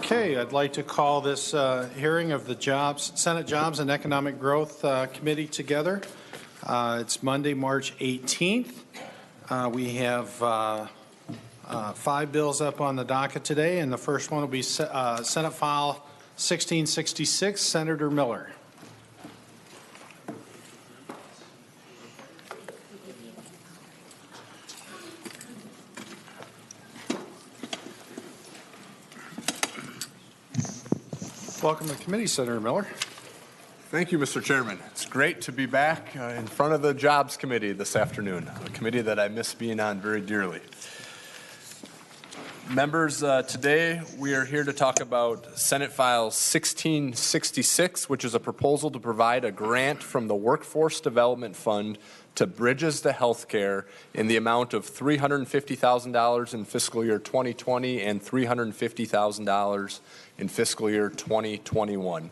Okay, I'd like to call this hearing of the Senate Jobs and Economic Growth Committee together. It's Monday, March 18th. We have 5 bills up on the docket today, and the first one will be Senate File 1666, Senator Miller. Welcome to the committee, Senator Miller. Thank you, Mr. Chairman. It's great to be back in front of the Jobs Committee this afternoon, a committee that I miss being on very dearly. Members, today we are here to talk about Senate File 1666, which is a proposal to provide a grant from the Workforce Development Fund to Bridges to Healthcare in the amount of $350,000 in fiscal year 2020 and $350,000 in fiscal year 2021.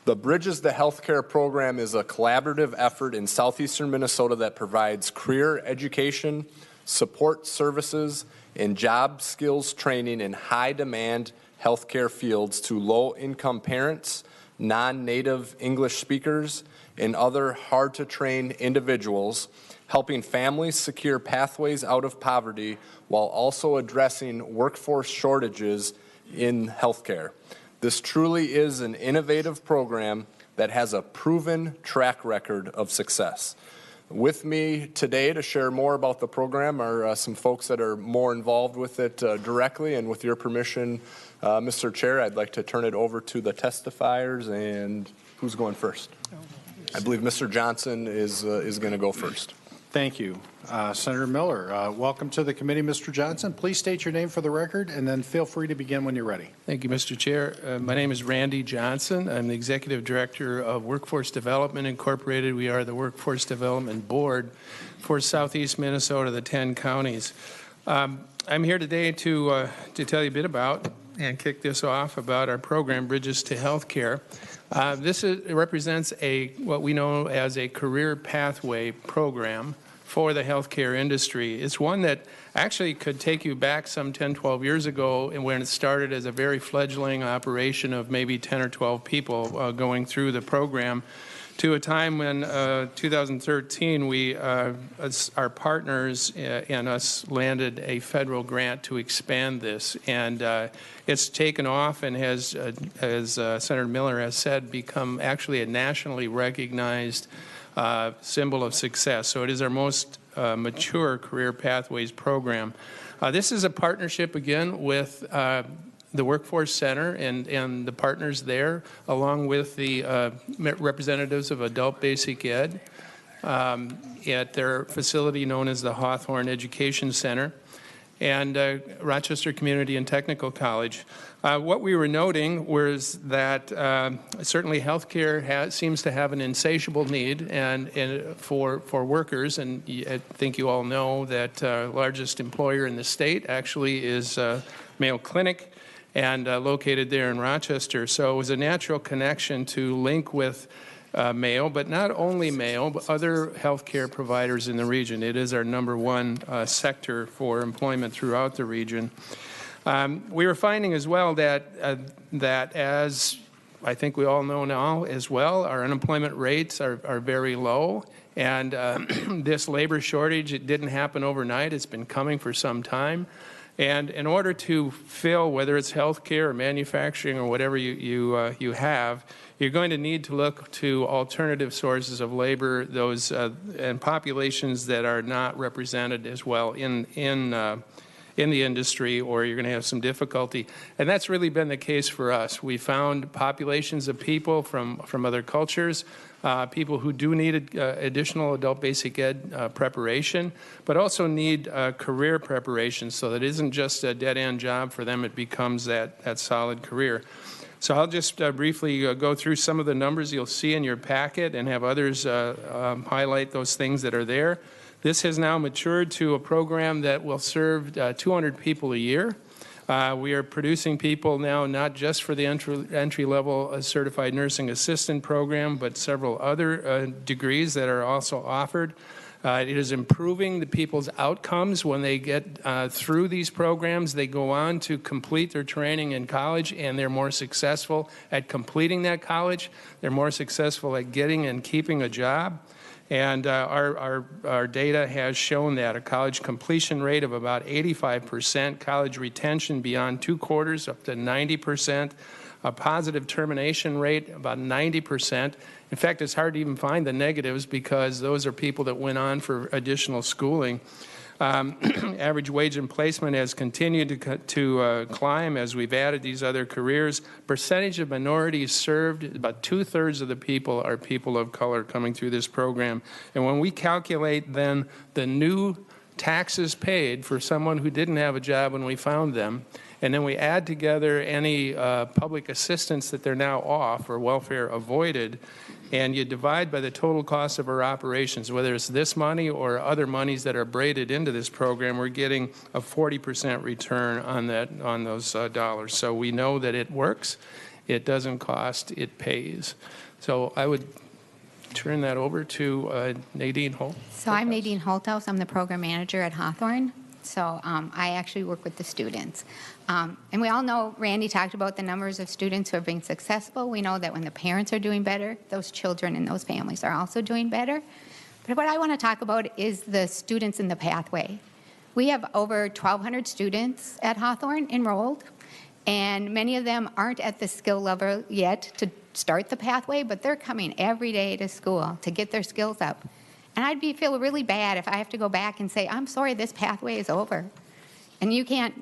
The Bridges to Healthcare program is a collaborative effort in southeastern Minnesota that provides career education, support services, and job skills training in high-demand healthcare fields to low-income parents, non-native English speakers, and other hard-to-train individuals, helping families secure pathways out of poverty while also addressing workforce shortages in healthcare. This truly is an innovative program that has a proven track record of success. With me today to share more about the program are some folks that are more involved with it directly, and with your permission, Mr. Chair, I'd like to turn it over to the testifiers. And who's going first? I believe Mr. Johnson is going to go first. Thank you. Senator Miller, welcome to the committee, Mr. Johnson. Please state your name for the record, and then feel free to begin when you're ready. Thank you, Mr. Chair. My name is Randy Johnson. I'm the Executive Director of Workforce Development Incorporated. We are the Workforce Development Board for Southeast Minnesota, the 10 counties. I'm here today to tell you a bit about and kick this off about our program, Bridges to Healthcare. This represents what we know as a career pathway program for the healthcare industry. It's one that actually could take you back some 10, 12 years ago, and when it started as a very fledgling operation of maybe 10 or 12 people going through the program, to a time when 2013 we, our partners and us landed a federal grant to expand this, and it's taken off and has, as Senator Miller has said, become actually a nationally recognized symbol of success. So it is our most mature career pathways program. This is a partnership again with the Workforce Center and the partners there, along with the representatives of Adult Basic Ed at their facility known as the Hawthorne Education Center, and Rochester Community and Technical College. What we were noting was that certainly healthcare seems to have an insatiable need and for workers, and I think you all know that largest employer in the state actually is Mayo Clinic, and located there in Rochester. So it was a natural connection to link with Mayo, but not only Mayo, but other healthcare providers in the region. It is our #1 sector for employment throughout the region. We were finding as well that as I think we all know now as well, our unemployment rates are very low, and this labor shortage, it didn't happen overnight. It's been coming for some time. And in order to fill, whether it's healthcare or manufacturing or whatever you have, you're going to need to look to alternative sources of labor, those and populations that are not represented as well in the industry, or you're going to have some difficulty. And that's really been the case for us. We found populations of people from other cultures, people who do need additional adult basic ed preparation, but also need career preparation, so that it isn't just a dead-end job for them, it becomes that solid career. So I'll just briefly go through some of the numbers you'll see in your packet and have others highlight those things that are there. This has now matured to a program that will serve 200 people a year. We are producing people now not just for the entry-level certified nursing assistant program, but several other degrees that are also offered. It is improving the people's outcomes when they get through these programs. They go on to complete their training in college, and they're more successful at completing that college. They're more successful at getting and keeping a job. And our data has shown that a college completion rate of about 85%, college retention beyond 2 quarters up to 90%, a positive termination rate about 90%. In fact, it's hard to even find the negatives because those are people that went on for additional schooling. Average wage and placement has continued to climb as we've added these other careers. Percentage of minorities served, about 2/3 of the people are people of color coming through this program. And when we calculate then the new taxes paid for someone who didn't have a job when we found them, and then we add together any public assistance that they're now off or welfare avoided, and you divide by the total cost of our operations, whether it's this money or other monies that are braided into this program, we're getting a 40% return on those dollars. So we know that it works, it doesn't cost, it pays. So I would turn that over to Nadine Holt. So I'm Nadine Holthouse. I'm the program manager at Hawthorne. So I actually work with the students. And we all know, Randy talked about the numbers of students who are being successful. We know that when the parents are doing better, those children and those families are also doing better. But what I want to talk about is the students in the pathway. We have over 1,200 students at Hawthorne enrolled, and many of them aren't at the skill level yet to start the pathway, but they're coming every day to school to get their skills up. And I'd feel really bad if I have to go back and say, I'm sorry, this pathway is over. And you can't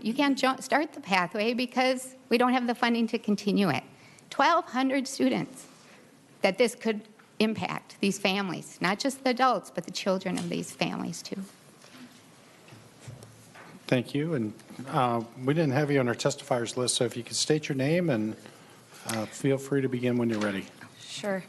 start the pathway because we don't have the funding to continue it. 1,200 students that this could impact, these families, not just the adults, but the children of these families too. Thank you. And we didn't have you on our testifiers list, so if you could state your name and feel free to begin when you're ready. Sure.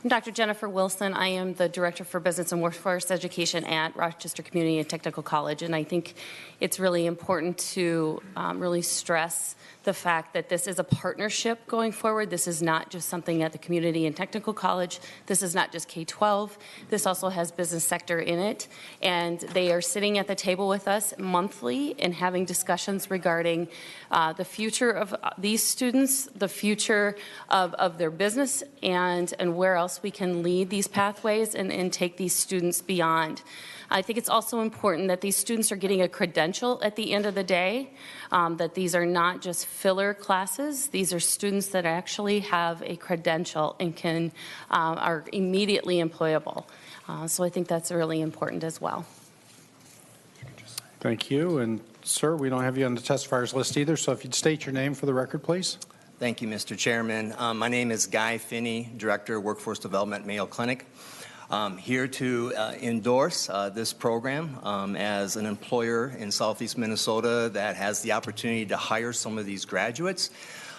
I'm Dr. Jennifer Wilson. I am the Director for Business and Workforce Education at Rochester Community and Technical College, and I think it's really important to really stress the fact that this is a partnership going forward. This is not just something at the Community and Technical College. This is not just K-12. This also has business sector in it, and they are sitting at the table with us monthly and having discussions regarding the future of these students, the future of their business, and where else we can lead these pathways and take these students beyond. I think it's also important that these students are getting a credential at the end of the day, that these are not just filler classes. These are students that actually have a credential and are immediately employable. So I think that's really important as well. Thank you. And sir, we don't have you on the testifiers list either, so if you'd state your name for the record, please. Thank you, Mr. Chairman. My name is Guy Finney, Director of Workforce Development at Mayo Clinic. Here to endorse this program as an employer in Southeast Minnesota that has the opportunity to hire some of these graduates.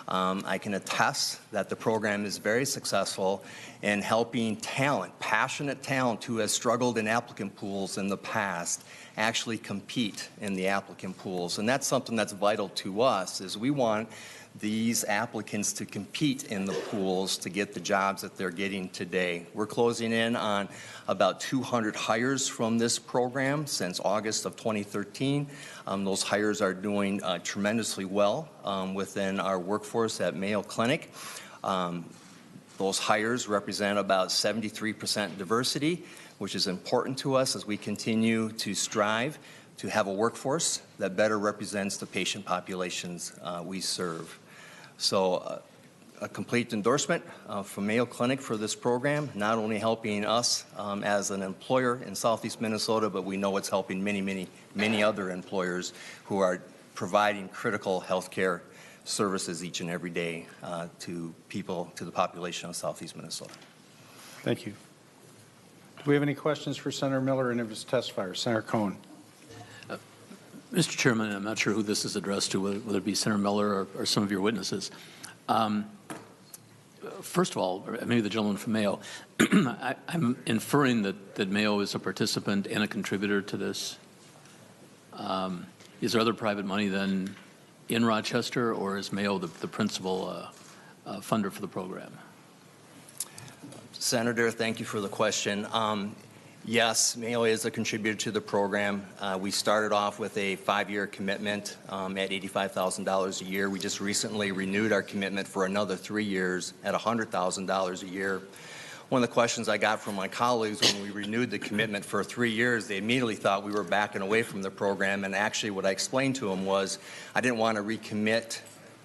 I can attest that the program is very successful in helping talent, passionate talent who has struggled in applicant pools in the past, actually compete in the applicant pools. And that's something that's vital to us, is we want these applicants to compete in the pools to get the jobs that they're getting today. We're closing in on about 200 hires from this program since August of 2013. Those hires are doing tremendously well within our workforce at Mayo Clinic. Those hires represent about 73% diversity, which is important to us as we continue to strive to have a workforce that better represents the patient populations we serve. So a complete endorsement from Mayo Clinic for this program, not only helping us as an employer in Southeast Minnesota, but we know it's helping many other employers who are providing critical health care services each and every day to people, to the population of Southeast Minnesota. Thank you. Do we have any questions for Senator Miller and his testifiers? Senator Cohen. Mr. Chairman, I'm not sure who this is addressed to, whether it be Senator Miller or some of your witnesses. First of all, maybe the gentleman from Mayo, I'm inferring that Mayo is a participant and a contributor to this. Is there other private money then in Rochester, or is Mayo the principal funder for the program? Senator, thank you for the question. Yes, Mayo is a contributor to the program. We started off with a 5-year commitment at $85,000 a year. We just recently renewed our commitment for another 3 years at $100,000 a year. One of the questions I got from my colleagues when we renewed the commitment for 3 years, they immediately thought we were backing away from the program, and actually what I explained to them was I didn't want to recommit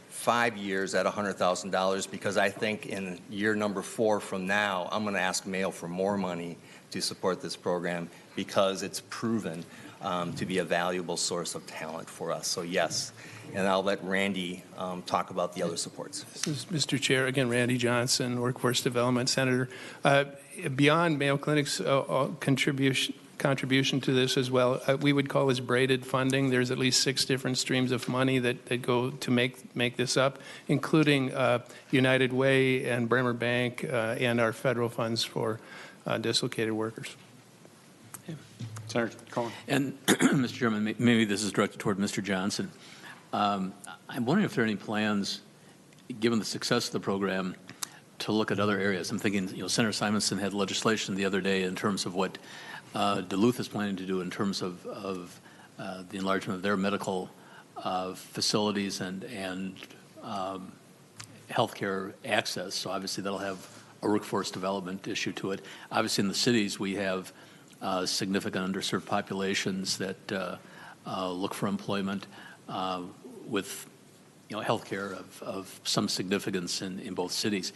5 years at $100,000 because I think in year number 4 from now, I'm going to ask Mayo for more money to support this program because it's proven to be a valuable source of talent for us. So yes, and I'll let Randy talk about the other supports. This is Mr. Chair, again, Randy Johnson, Workforce Development Senator. Beyond Mayo Clinic's contribution to this as well, we would call this braided funding. There's at least 6 different streams of money that go to make this up, including United Way and Bremer Bank and our federal funds for dislocated workers. Senator Cohen. And, Mr. Chairman, maybe this is directed toward Mr. Johnson. I'm wondering if there are any plans, given the success of the program, to look at other areas. I'm thinking, Senator Simonson had legislation the other day in terms of what Duluth is planning to do in terms of the enlargement of their medical facilities and healthcare access. So obviously that'll have a workforce development issue to it. Obviously in the cities we have significant underserved populations that look for employment with healthcare of some significance in both cities.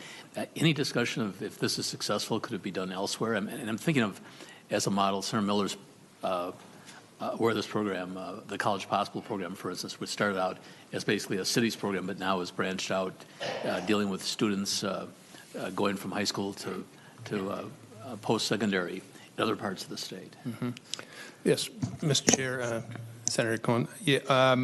Any discussion of if this is successful, could it be done elsewhere? And I'm thinking of, as a model, Senator Miller's where this program, the College Possible program, for instance, which started out as basically a cities program, but now is branched out, dealing with students going from high school to post-secondary in other parts of the state. Mm-hmm. Yes, Mr. Chair, Senator Cohen. Yeah,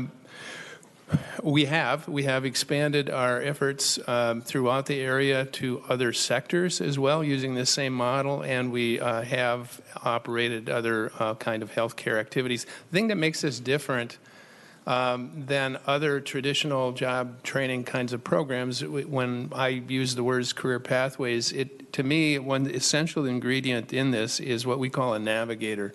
we have expanded our efforts throughout the area to other sectors as well using this same model, and we have operated other kind of healthcare activities. The thing that makes this different than other traditional job training kinds of programs, when I use the words career pathways, to me, one essential ingredient in this is what we call a navigator.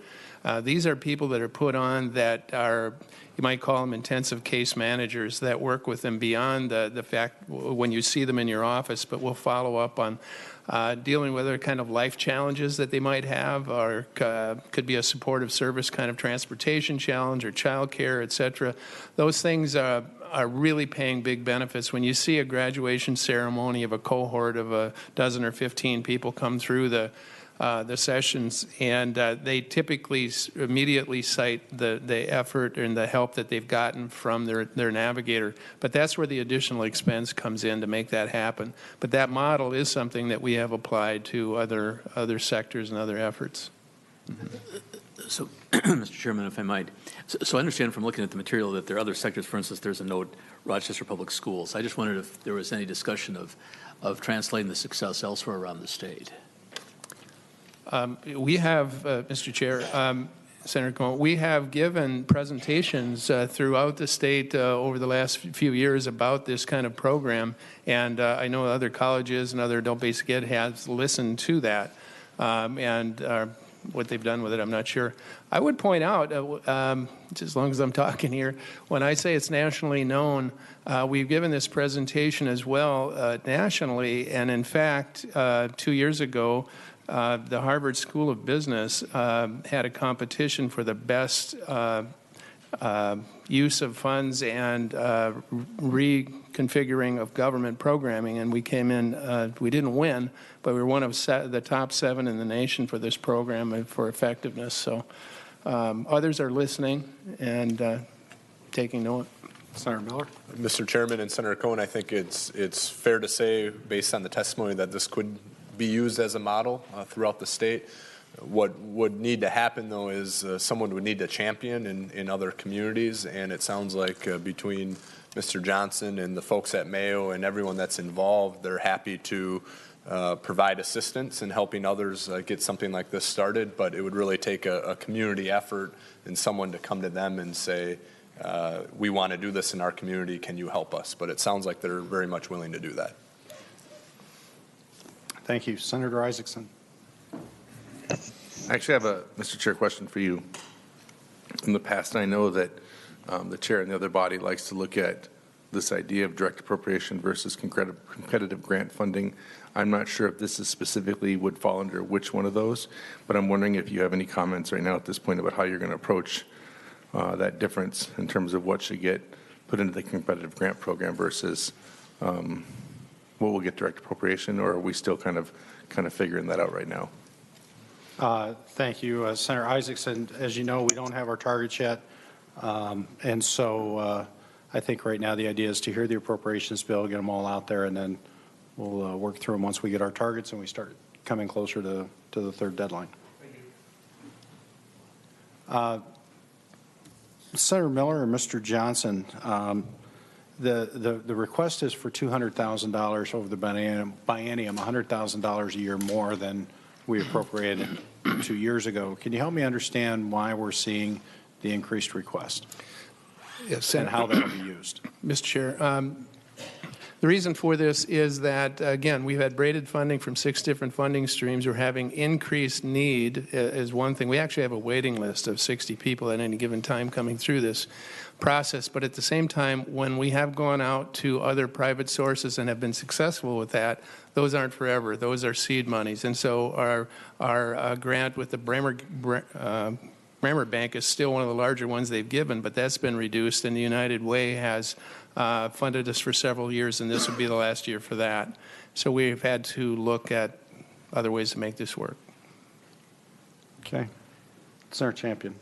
These are people that are put on that are, you might call them intensive case managers that work with them beyond the fact when you see them in your office, but we'll follow up on dealing with other kind of life challenges that they might have, or could be a supportive service kind of transportation challenge or child care, et cetera. Those things are really paying big benefits. When you see a graduation ceremony of a cohort of a dozen or 15 people come through the sessions, and they typically immediately cite the effort and the help that they've gotten from their navigator. But that's where the additional expense comes in to make that happen. But that model is something that we have applied to other sectors and other efforts. Mm-hmm. So, Mr. Chairman, if I might, so I understand from looking at the material that there are other sectors. For instance, there's a note, Rochester Public Schools. I just wondered if there was any discussion of translating the success elsewhere around the state. We have, Mr. Chair, Senator Cohen, we have given presentations throughout the state over the last few years about this kind of program, and I know other colleges and other adult basic ed has listened to that, and what they've done with it, I'm not sure. I would point out, just as long as I'm talking here, when I say it's nationally known, we've given this presentation as well nationally, and in fact, 2 years ago, the Harvard School of Business had a competition for the best use of funds and reconfiguring of government programming, and we came in, we didn't win, but we were one of the top 7 in the nation for this program and for effectiveness. So others are listening and taking note. Senator Miller. Mr. Chairman and Senator Cohen, I think it's fair to say, based on the testimony, that this could be used as a model throughout the state. What would need to happen, though, is someone would need to champion in other communities, and it sounds like between Mr. Johnson and the folks at Mayo and everyone that's involved, they're happy to provide assistance in helping others get something like this started, but it would really take a community effort and someone to come to them and say, we want to do this in our community. Can you help us? But it sounds like they're very much willing to do that. Thank you. Senator Isaacson. I actually have a, Mr. Chair, question for you. In the past, I know that the chair and the other body likes to look at this idea of direct appropriation versus competitive grant funding. I'm not sure if this is specifically would fall under which one of those, but I'm wondering if you have any comments right now at this point about how you're going to approach that difference in terms of what should get put into the competitive grant program versus what will get direct appropriation, or are we still kind of figuring that out right now? Thank you, Senator Isaacson. As you know, we don't have our targets yet, and so I think right now the idea is to hear the appropriations bill, get them all out there, and then we'll work through them once we get our targets and we start coming closer to the third deadline. Senator Miller or Mr. Johnson, the request is for $200,000 over the biennium, $100,000 a year more than we appropriated 2 years ago. Can you help me understand why we're seeing the increased request? Yes, and how that will be used? Mr. Chair, the reason for this is that, again, we've had braided funding from 6 different funding streams. We're having increased need is one thing. We actually have a waiting list of 60 people at any given time coming through this process. But at the same time, when we have gone out to other private sources and have been successful with that, those aren't forever. Those are seed monies. And so our grant with the Bremer Bank is still one of the larger ones they've given, but that's been reduced, and the United Way has funded us for several years, and this will be the last year for that. So we've had to look at other ways to make this work. Okay. Senator Champion.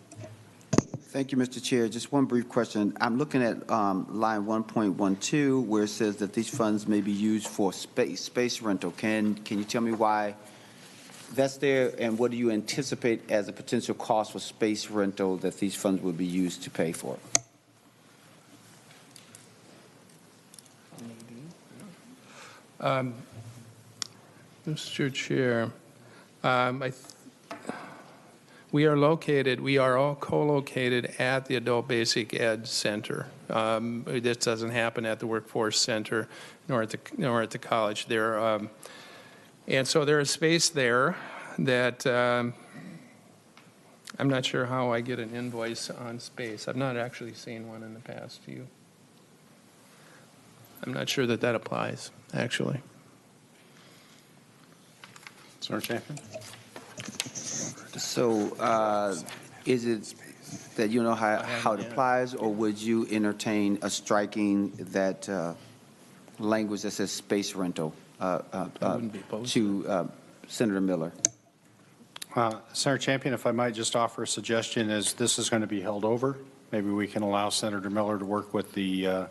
Thank you, Mr. Chair. Just one brief question. I'm looking at line 1.12 where it says that these funds may be used for space rental. Can you tell me why that's there, and what do you anticipate as a potential cost for space rental that these funds would be used to pay for? Mr. Chair, we are all co-located at the Adult Basic Ed Center. This doesn't happen at the Workforce Center nor at the college. And so there is space there that I'm not sure how I get an invoice on space. I've not actually seen one in the past few. I'm not sure that applies, actually. Senator Champion. So is it that you know how it applies, or would you entertain a striking that language that says space rental to Senator Miller? Senator Champion, if I might just offer a suggestion, as this is going to be held over, maybe we can allow Senator Miller to work with the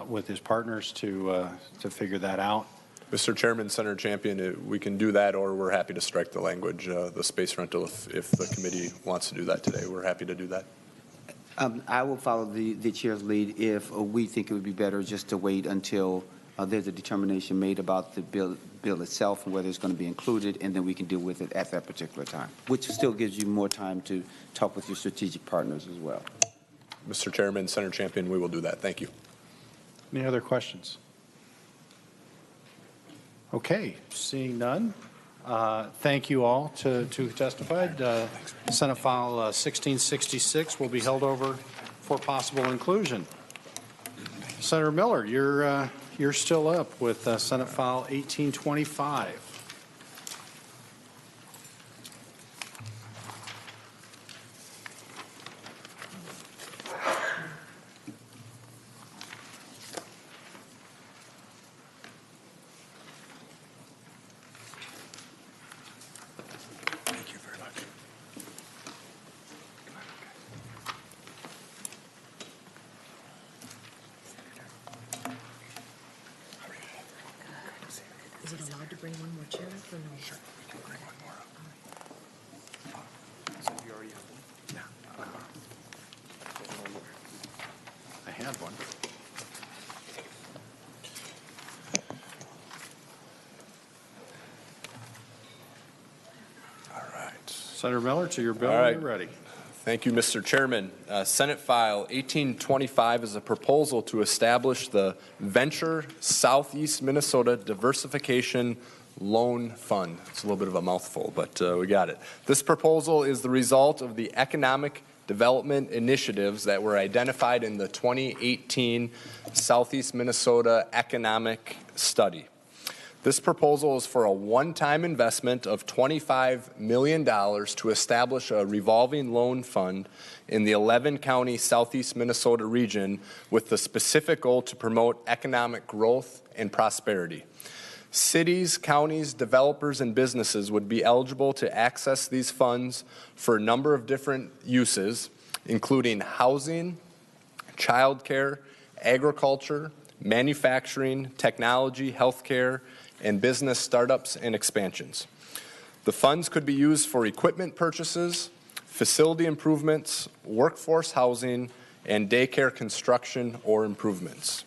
with his partners to figure that out. Mr. Chairman, Senator Champion, we can do that, or we're happy to strike the language, the space rental, if the committee wants to do that today. We're happy to do that. I will follow the chair's lead if we think it would be better just to wait until there's a determination made about the bill itself and whether it's going to be included, and then we can deal with it at that particular time, which still gives you more time to talk with your strategic partners as well. Mr. Chairman, Senator Champion, we will do that. Thank you. Any other questions? Okay, seeing none. Thank you all who testified. Senate File 1666 will be held over for possible inclusion. Senator Miller, you're still up with Senate File 1825. Is it allowed to bring one more chair up or no? Sure, we can bring one more up. So you already have one? Yeah. I had one. All right. Senator Miller, to your bill All right. when you're ready. Thank you, Mr. Chairman. Senate File 1825 is a proposal to establish the Venture Southeast Minnesota Diversification Loan Fund. It's a little bit of a mouthful, but we got it. This proposal is the result of the economic development initiatives that were identified in the 2018 Southeast Minnesota Economic Study. This proposal is for a one-time investment of $25 million to establish a revolving loan fund in the 11-county Southeast Minnesota region with the specific goal to promote economic growth and prosperity. Cities, counties, developers, and businesses would be eligible to access these funds for a number of different uses, including housing, childcare, agriculture, manufacturing, technology, healthcare, and business startups and expansions. The funds could be used for equipment purchases, facility improvements, workforce housing, and daycare construction or improvements.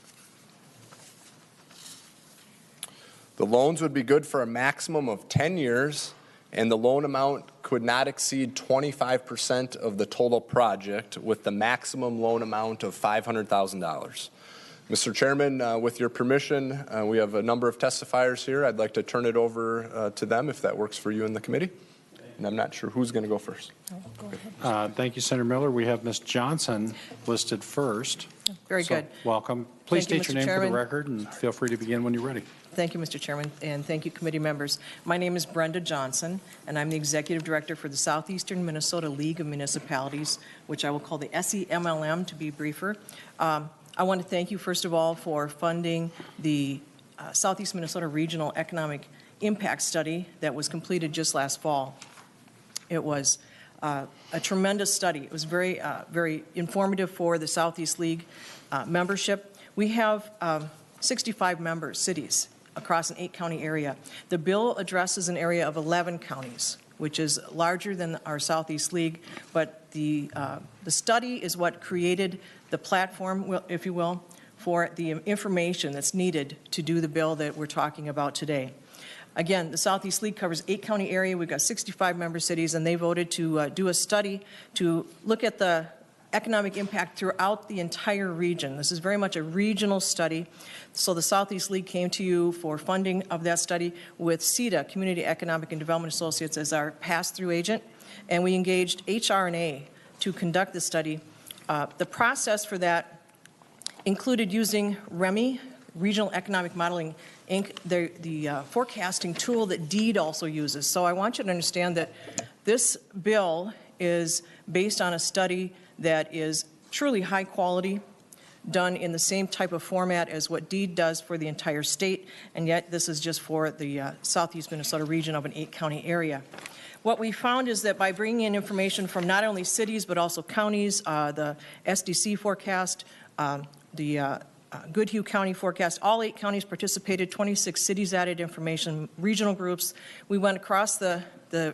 The loans would be good for a maximum of 10 years, and the loan amount could not exceed 25% of the total project, with the maximum loan amount of $500,000. Mr. Chairman, with your permission, we have a number of testifiers here. I'd like to turn it over to them if that works for you in the committee. And I'm not sure who's going to go first. Thank you, Senator Miller. We have Ms. Johnson listed first. Very good. Welcome. Please Thank you, state your Mr. name for the Chairman. record and feel free to begin when you're ready. Thank you, Mr. Chairman, and thank you, committee members. My name is Brenda Johnson, and I'm the Executive Director for the Southeastern Minnesota League of Municipalities, which I will call the SEMLM to be briefer. I want to thank you, first of all, for funding the Southeast Minnesota Regional Economic Impact Study that was completed just last fall. It was a tremendous study. It was very, very informative for the Southeast League membership. We have 65 member cities across an 8-county area. The bill addresses an area of 11 counties, which is larger than our Southeast League, but the study is what created the platform, if you will, for the information that's needed to do the bill that we're talking about today. Again, the Southeast League covers 8-county area. We've got 65 member cities, and they voted to do a study to look at the economic impact throughout the entire region. This is very much a regional study. So the Southeast League came to you for funding of that study with CEDA, Community Economic and Development Associates, as our pass-through agent, and we engaged HR&A to conduct the study. The process for that included using REMI, Regional Economic Modeling Inc., the forecasting tool that DEED also uses. So I want you to understand that this bill is based on a study that is truly high quality, done in the same type of format as what DEED does for the entire state, and yet this is just for the Southeast Minnesota region of an 8-county area. What we found is that by bringing in information from not only cities but also counties, the SDC forecast, the Goodhue County forecast, all 8 counties participated, 26 cities added information, regional groups. We went across the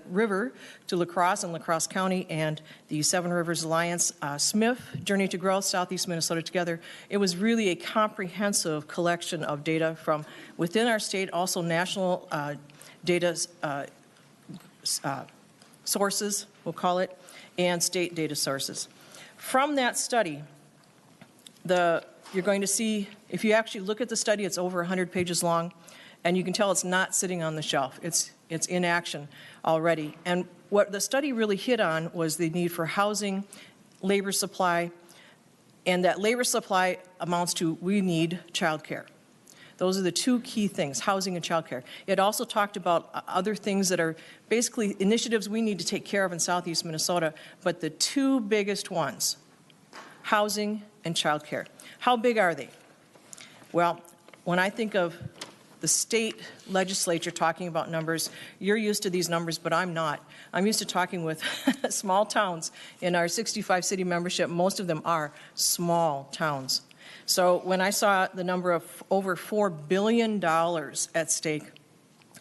river to La Crosse and La Crosse County and the Seven Rivers Alliance, SMIF, Journey to Growth, Southeast Minnesota Together. It was really a comprehensive collection of data from within our state, also national data sources, we'll call it, and state data sources. From that study, you're going to see, if you actually look at the study, it's over 100 pages long, and you can tell it's not sitting on the shelf. It's in action already. And what the study really hit on was the need for housing, labor supply, and that labor supply amounts to we need childcare. Those are the 2 key things, housing and childcare. It also talked about other things that are basically initiatives we need to take care of in Southeast Minnesota, but the 2 biggest ones, housing and childcare. How big are they? Well, when I think of the state legislature talking about numbers, you're used to these numbers, but I'm not. I'm used to talking with small towns. In our 65 city membership, most of them are small towns. So when I saw the number of over $4 billion at stake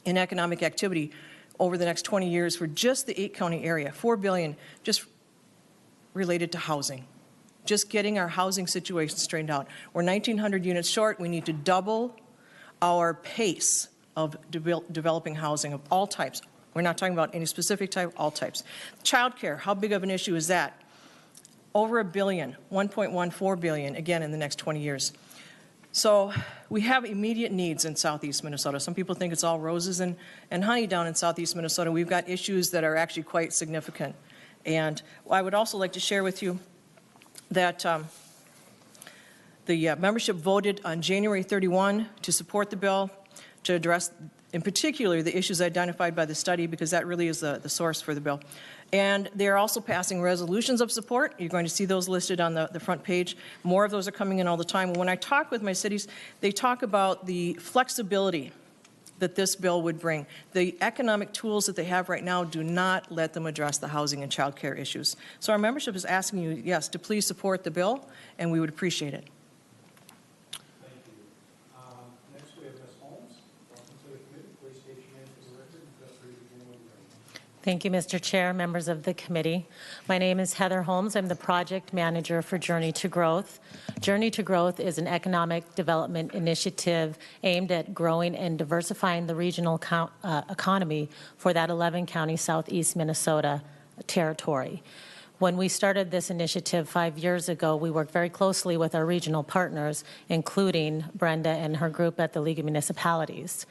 in economic activity over the next 20 years for just the 8-county area, $4 billion just related to housing, just getting our housing situation straightened out. We're 1,900 units short. We need to double our pace of developing housing of all types. We're not talking about any specific type, all types. Childcare, how big of an issue is that? over $1 billion, $1.14 billion, again, in the next 20 years. So we have immediate needs in southeast Minnesota. Some people think it's all roses and honey down in southeast Minnesota. We've got issues that are actually quite significant. And I would also like to share with you that the membership voted on January 31 to support the bill, to address in particular the issues identified by the study, because that really is the source for the bill. And they're also passing resolutions of support. You're going to see those listed on the front page. More of those are coming in all the time. When I talk with my cities, they talk about the flexibility that this bill would bring. The economic tools that they have right now do not let them address the housing and child care issues. So our membership is asking you, yes, to please support the bill, and we would appreciate it. Thank you. Next, we have Ms. Holmes. Welcome to the committee. Please state your name for the record and feel free to begin when you're ready. Thank you, Mr. Chair, members of the committee. My name is Heather Holmes. I'm the project manager for Journey to Growth. Journey to Growth is an economic development initiative aimed at growing and diversifying the regional economy for that 11-county southeast Minnesota territory. When we started this initiative 5 years ago, we worked very closely with our regional partners, including Brenda and her group at the League of Municipalities.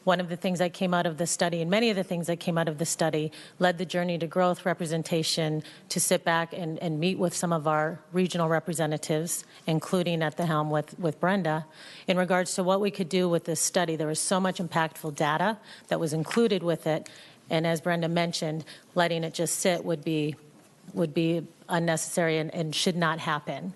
One of the things that came out of the study, and many of the things that came out of the study, led the Journey to Growth representation to sit back and meet with some of our regional representatives, including at the helm with Brenda, in regards to what we could do with this study. There was so much impactful data that was included with it, and as Brenda mentioned, letting it just sit would be unnecessary and should not happen.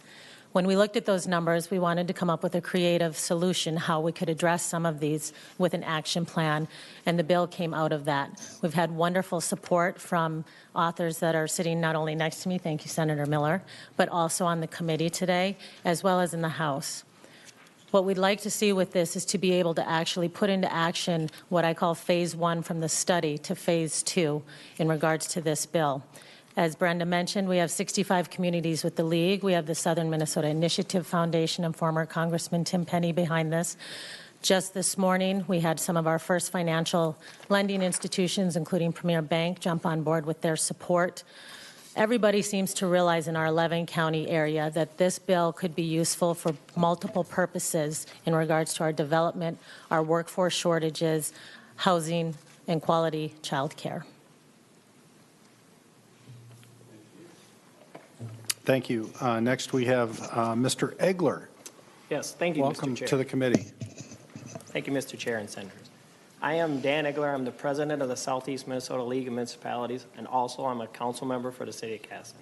When we looked at those numbers, we wanted to come up with a creative solution how we could address some of these with an action plan, and the bill came out of that. We've had wonderful support from authors that are sitting not only next to me, thank you, Senator Miller, but also on the committee today, as well as in the House. What we'd like to see with this is to be able to actually put into action what I call phase 1 from the study to phase 2 in regards to this bill. As Brenda mentioned, we have 65 communities with the League. We have the Southern Minnesota Initiative Foundation and former Congressman Tim Penny behind this. Just this morning, we had some of our first financial lending institutions, including Premier Bank, jump on board with their support. Everybody seems to realize in our 11-county area that this bill could be useful for multiple purposes in regards to our development, our workforce shortages, housing, and quality child care. Thank you. Next, we have Mr. Egler. Yes, thank you, Mr. Chair. Welcome to the committee. Thank you, Mr. Chair and Senators. I am Dan Egler. I'm the president of the Southeast Minnesota League of Municipalities, and also I'm a council member for the city of Casson.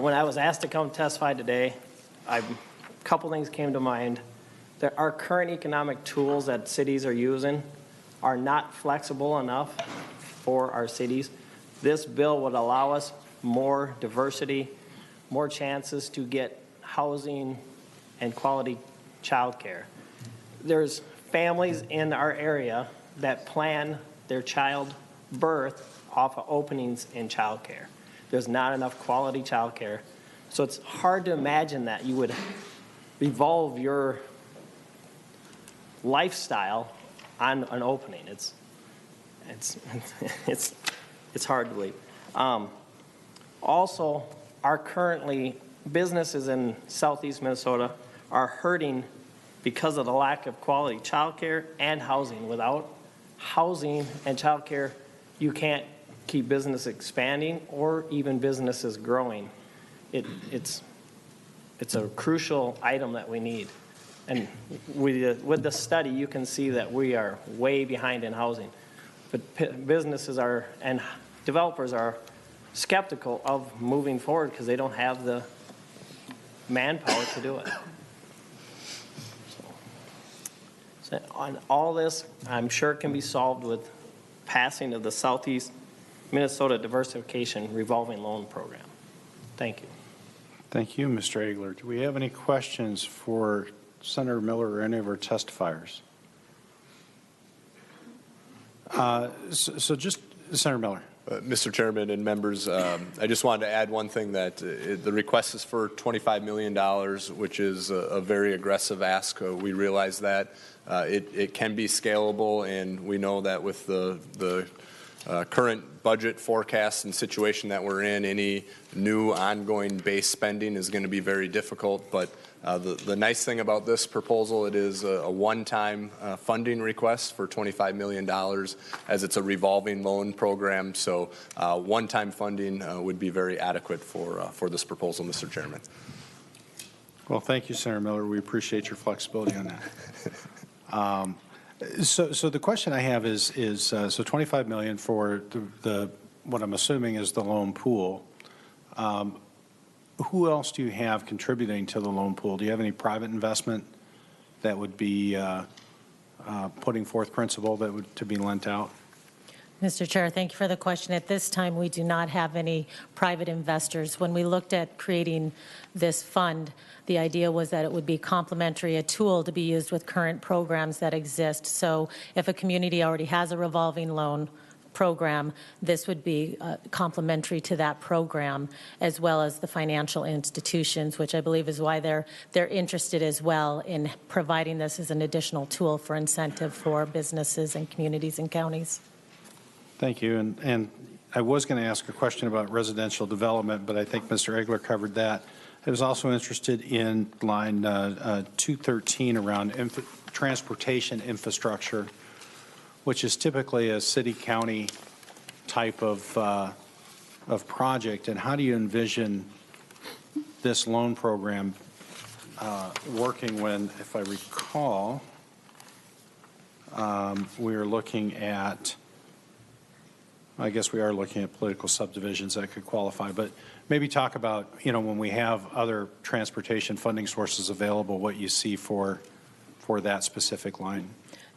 When I was asked to come testify today, a couple things came to mind. That our current economic tools that cities are using are not flexible enough for our cities. This bill would allow us more diversity, more chances to get housing and quality child care. There's families in our area that plan their child birth off of openings in child care. There's not enough quality child care. So it's hard to imagine that you would revolve your lifestyle on an opening. It's hard to believe. Also, our currently businesses in southeast Minnesota are hurting because of the lack of quality child care and housing. Without housing and child care, you can't keep business expanding or even businesses growing. It's a crucial item that we need. And with the study, you can see that we are way behind in housing. But businesses are, and developers are, skeptical of moving forward because they don't have the manpower to do it. So on all this, I'm sure it can be solved with passing of the Southeast Minnesota Diversification Revolving Loan Program. Thank you. Thank you, Mr. Egler. Do we have any questions for Senator Miller or any of our testifiers? So just Senator Miller. Mr. Chairman and members, I just wanted to add one thing that the request is for $25 million, which is a very aggressive ask. We realize that. It can be scalable, and we know that with the current budget forecast and situation that we're in, any new ongoing base spending is going to be very difficult. But the nice thing about this proposal, it is a one-time funding request for $25 million, as it's a revolving loan program. So one-time funding would be very adequate for this proposal, Mr. Chairman. Well, thank you, Senator Miller. We appreciate your flexibility on that. So the question I have is so $25 million for the what I'm assuming is the loan pool. Who else do you have contributing to the loan pool? Do you have any private investment that would be putting forth principal that would to be lent out? Mr. Chair, thank you for the question. At this time, we do not have any private investors. When we looked at creating this fund, the idea was that it would be complementary, a tool to be used with current programs that exist. So if a community already has a revolving loan program, this would be complementary to that program, as well as the financial institutions, which I believe is why they're interested as well in providing this as an additional tool for incentive for businesses and communities and counties. Thank you. And I was going to ask a question about residential development, but I think Mr. Egler covered that. I was also interested in line 213 around transportation infrastructure, which is typically a city-county type of project. And how do you envision this loan program working when, if I recall, we are looking at, I guess we are looking at political subdivisions that could qualify, but maybe talk about, when we have other transportation funding sources available, what you see for that specific line.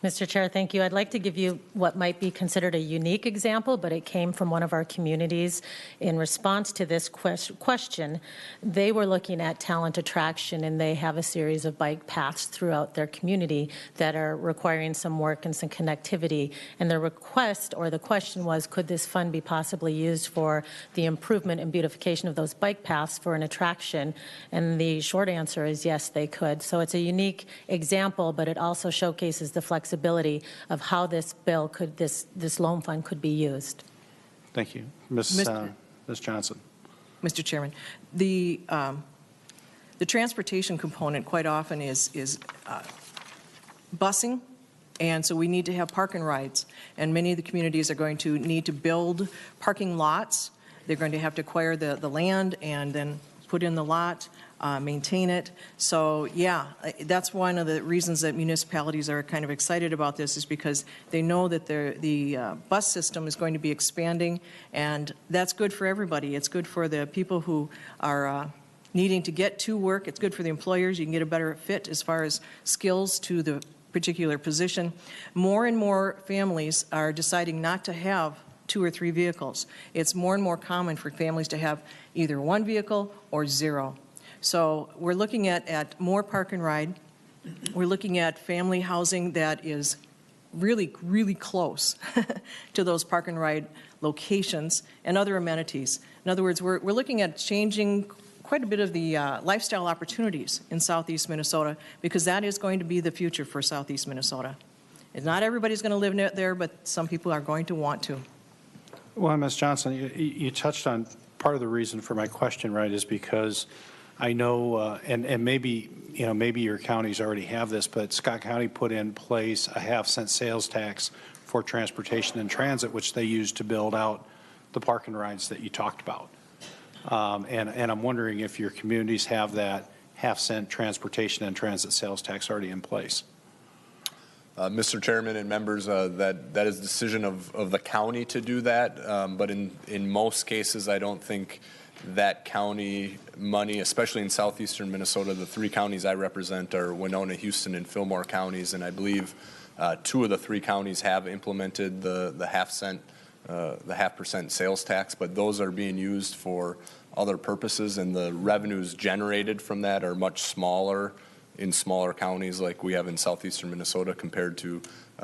Mr. Chair, thank you. I'd like to give you what might be considered a unique example, but it came from one of our communities. In response to this question, they were looking at talent attraction, and they have a series of bike paths throughout their community that are requiring some work and some connectivity. And the request or the question was, could this fund be possibly used for the improvement and beautification of those bike paths for an attraction? And the short answer is yes, they could. So it's a unique example, but it also showcases the flexibility of how this bill could, this loan fund could be used. Thank you. Ms. Johnson. Mr. Chairman, the transportation component quite often is busing, and so we need to have park and rides, and many of the communities are going to need to build parking lots. They're going to have to acquire the land and then put in the lot, maintain it. So yeah, that's one of the reasons that municipalities are kind of excited about this, is because they know that the bus system is going to be expanding, and that's good for everybody. It's good for the people who are needing to get to work. It's good for the employers. You can get a better fit as far as skills to the particular position. More and more families are deciding not to have 2 or 3 vehicles. It's more and more common for families to have either 1 vehicle or 0. So we're looking at more park and ride. We're looking at family housing that is really, really close to those park and ride locations and other amenities. In other words, we're looking at changing quite a bit of the lifestyle opportunities in southeast Minnesota, because that is going to be the future for southeast Minnesota. And not everybody's going to live there, but some people are going to want to. Well, Ms. Johnson, you touched on part of the reason for my question, right, is because I know, and maybe, maybe your counties already have this, but Scott County put in place a half-cent sales tax for transportation and transit, which they use to build out the park and rides that you talked about. And I'm wondering if your communities have that half-cent transportation and transit sales tax already in place. Mr. Chairman and members, that is the decision of the county to do that, but in most cases, I don't think that county money, especially in southeastern Minnesota, the 3 counties I represent are Winona, Houston, and Fillmore counties, and I believe 2 of the 3 counties have implemented the half% sales tax, but those are being used for other purposes, and the revenues generated from that are much smaller in smaller counties like we have in southeastern Minnesota compared to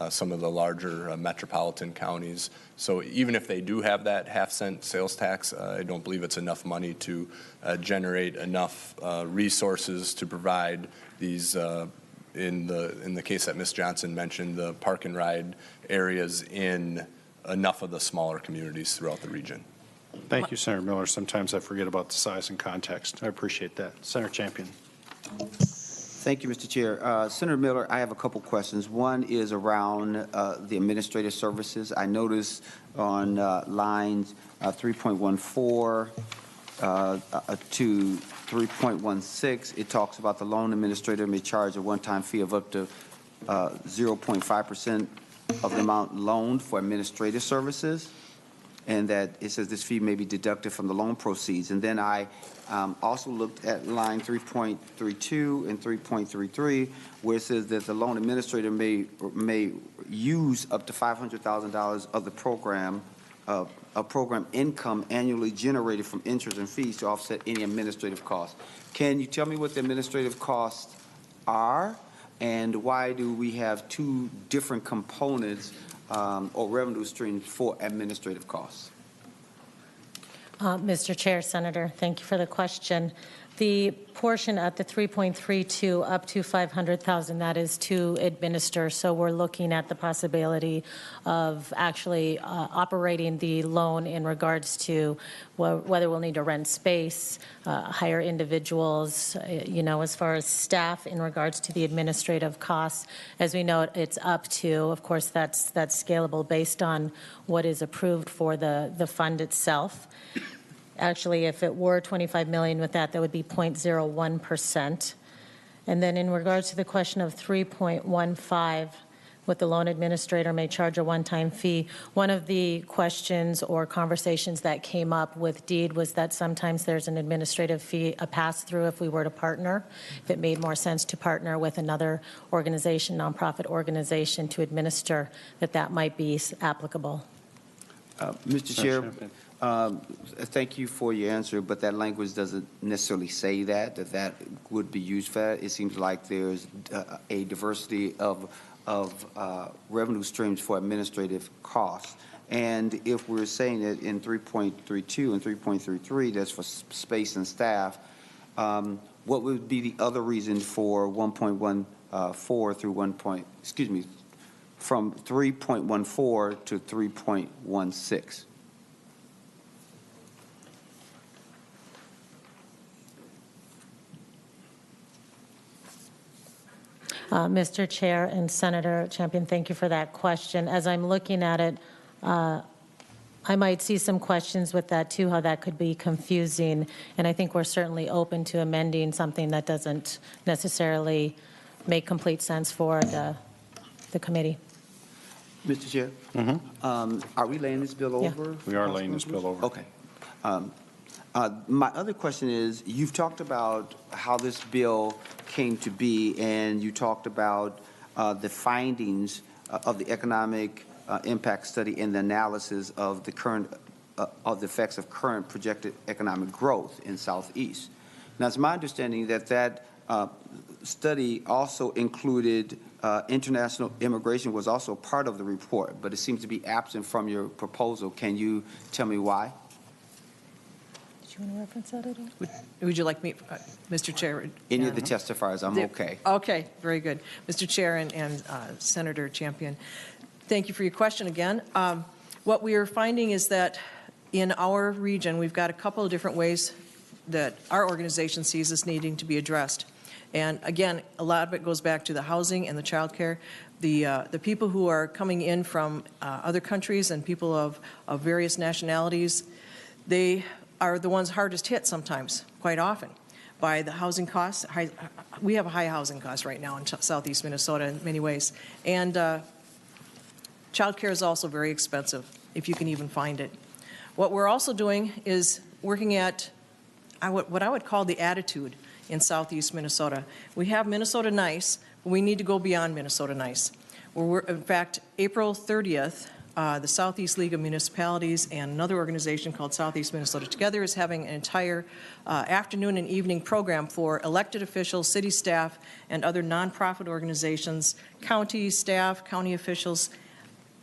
some of the larger metropolitan counties. So even if they do have that half-cent sales tax, I don't believe it's enough money to generate enough resources to provide these, in the case that Ms. Johnson mentioned, the park and ride areas in enough of the smaller communities throughout the region. Thank you, Senator Miller. Sometimes I forget about the size and context. I appreciate that. Senator Champion. Thank you, Mr. Chair. Senator Miller, I have a couple questions. One is around the administrative services. I noticed on lines 3.14 to 3.16, it talks about the loan administrator may charge a one-time fee of up to 0.5% of the amount loaned for administrative services, and that it says this fee may be deducted from the loan proceeds. And then I also looked at line 3.32 and 3.33, where it says that the loan administrator may use up to $500,000 of the program income annually generated from interest and fees to offset any administrative costs. Can you tell me what the administrative costs are, and why do we have two different components or revenue streams for administrative costs? Mr. Chair, Senator, thank you for the question. The portion at the 3.32 up to 500,000, that is to administer. So we're looking at the possibility of actually operating the loan in regards to whether we'll need to rent space, hire individuals, as far as staff in regards to the administrative costs. As we know, it's up to, of course, that's scalable based on what is approved for the fund itself. Actually, if it were $25 million with that would be 0.01%. And then in regards to the question of 3.15, what the loan administrator may charge a one-time fee, one of the questions or conversations that came up with DEED was that sometimes there's an administrative fee, a pass-through if we were to partner. If it made more sense to partner with another organization, nonprofit organization to administer, that might be applicable. Mr. Chair, thank you for your answer, but that language doesn't necessarily say that would be used for that. It seems like there's a diversity of revenue streams for administrative costs. And if we're saying that in 3.32 and 3.33, that's for space and staff, what would be the other reason for 1.14 through from 3.14 to 3.16? Mr. Chair and Senator Champion, thank you for that question. As I'm looking at it, I might see some questions with that too, how that could be confusing, and I think we're certainly open to amending something that doesn't necessarily make complete sense for the committee. Mr. Chair, are we laying this bill over? We are laying this bill over. Okay. My other question is, you've talked about how this bill came to be, and you talked about the findings of the economic impact study and the analysis of the current of the effects of current projected economic growth in Southeast. Now, it's my understanding that study also included international immigration was also part of the report, but it seems to be absent from your proposal. Can you tell me why? Do you want to reference that at all? Would you like me, Mr. Chair? Any of the testifiers, I'm okay. Okay, very good. Mr. Chair and Senator Champion, thank you for your question again. What we are finding is that in our region, we've got a couple of different ways that our organization sees this needing to be addressed. And again, a lot of it goes back to the housing and the child care. The people who are coming in from other countries and people of various nationalities, they are the ones hardest hit sometimes, quite often, by the housing costs. We have a high housing cost right now in southeast Minnesota in many ways. And child care is also very expensive, if you can even find it. What we're also doing is working at what I would call the attitude in southeast Minnesota. We have Minnesota Nice, but we need to go beyond Minnesota Nice. In fact, April 30th, the Southeast League of Municipalities and another organization called Southeast Minnesota Together is having an entire afternoon and evening program for elected officials, city staff, and other nonprofit organizations, county staff, county officials,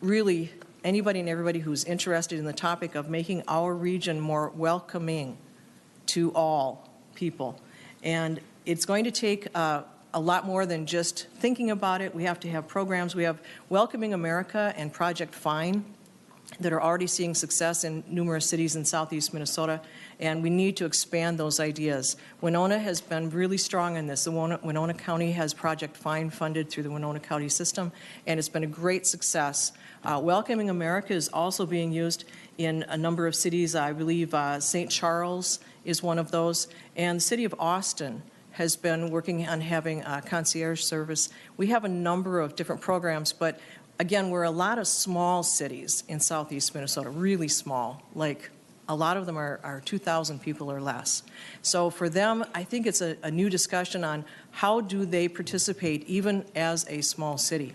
really anybody and everybody who's interested in the topic of making our region more welcoming to all people. And it's going to take a lot more than just thinking about it. We have to have programs. We have Welcoming America and Project Fine, that are already seeing success in numerous cities in southeast Minnesota, and we need to expand those ideas. Winona has been really strong in this. The Winona County has Project Find funded through the Winona County system, and it's been a great success. Welcoming America is also being used in a number of cities. I believe St. Charles is one of those, and the city of Austin has been working on having a concierge service. We have a number of different programs, but again, we're a lot of small cities in southeast Minnesota, really small, like a lot of them are 2,000 people or less. So for them, I think it's a new discussion on how do they participate even as a small city.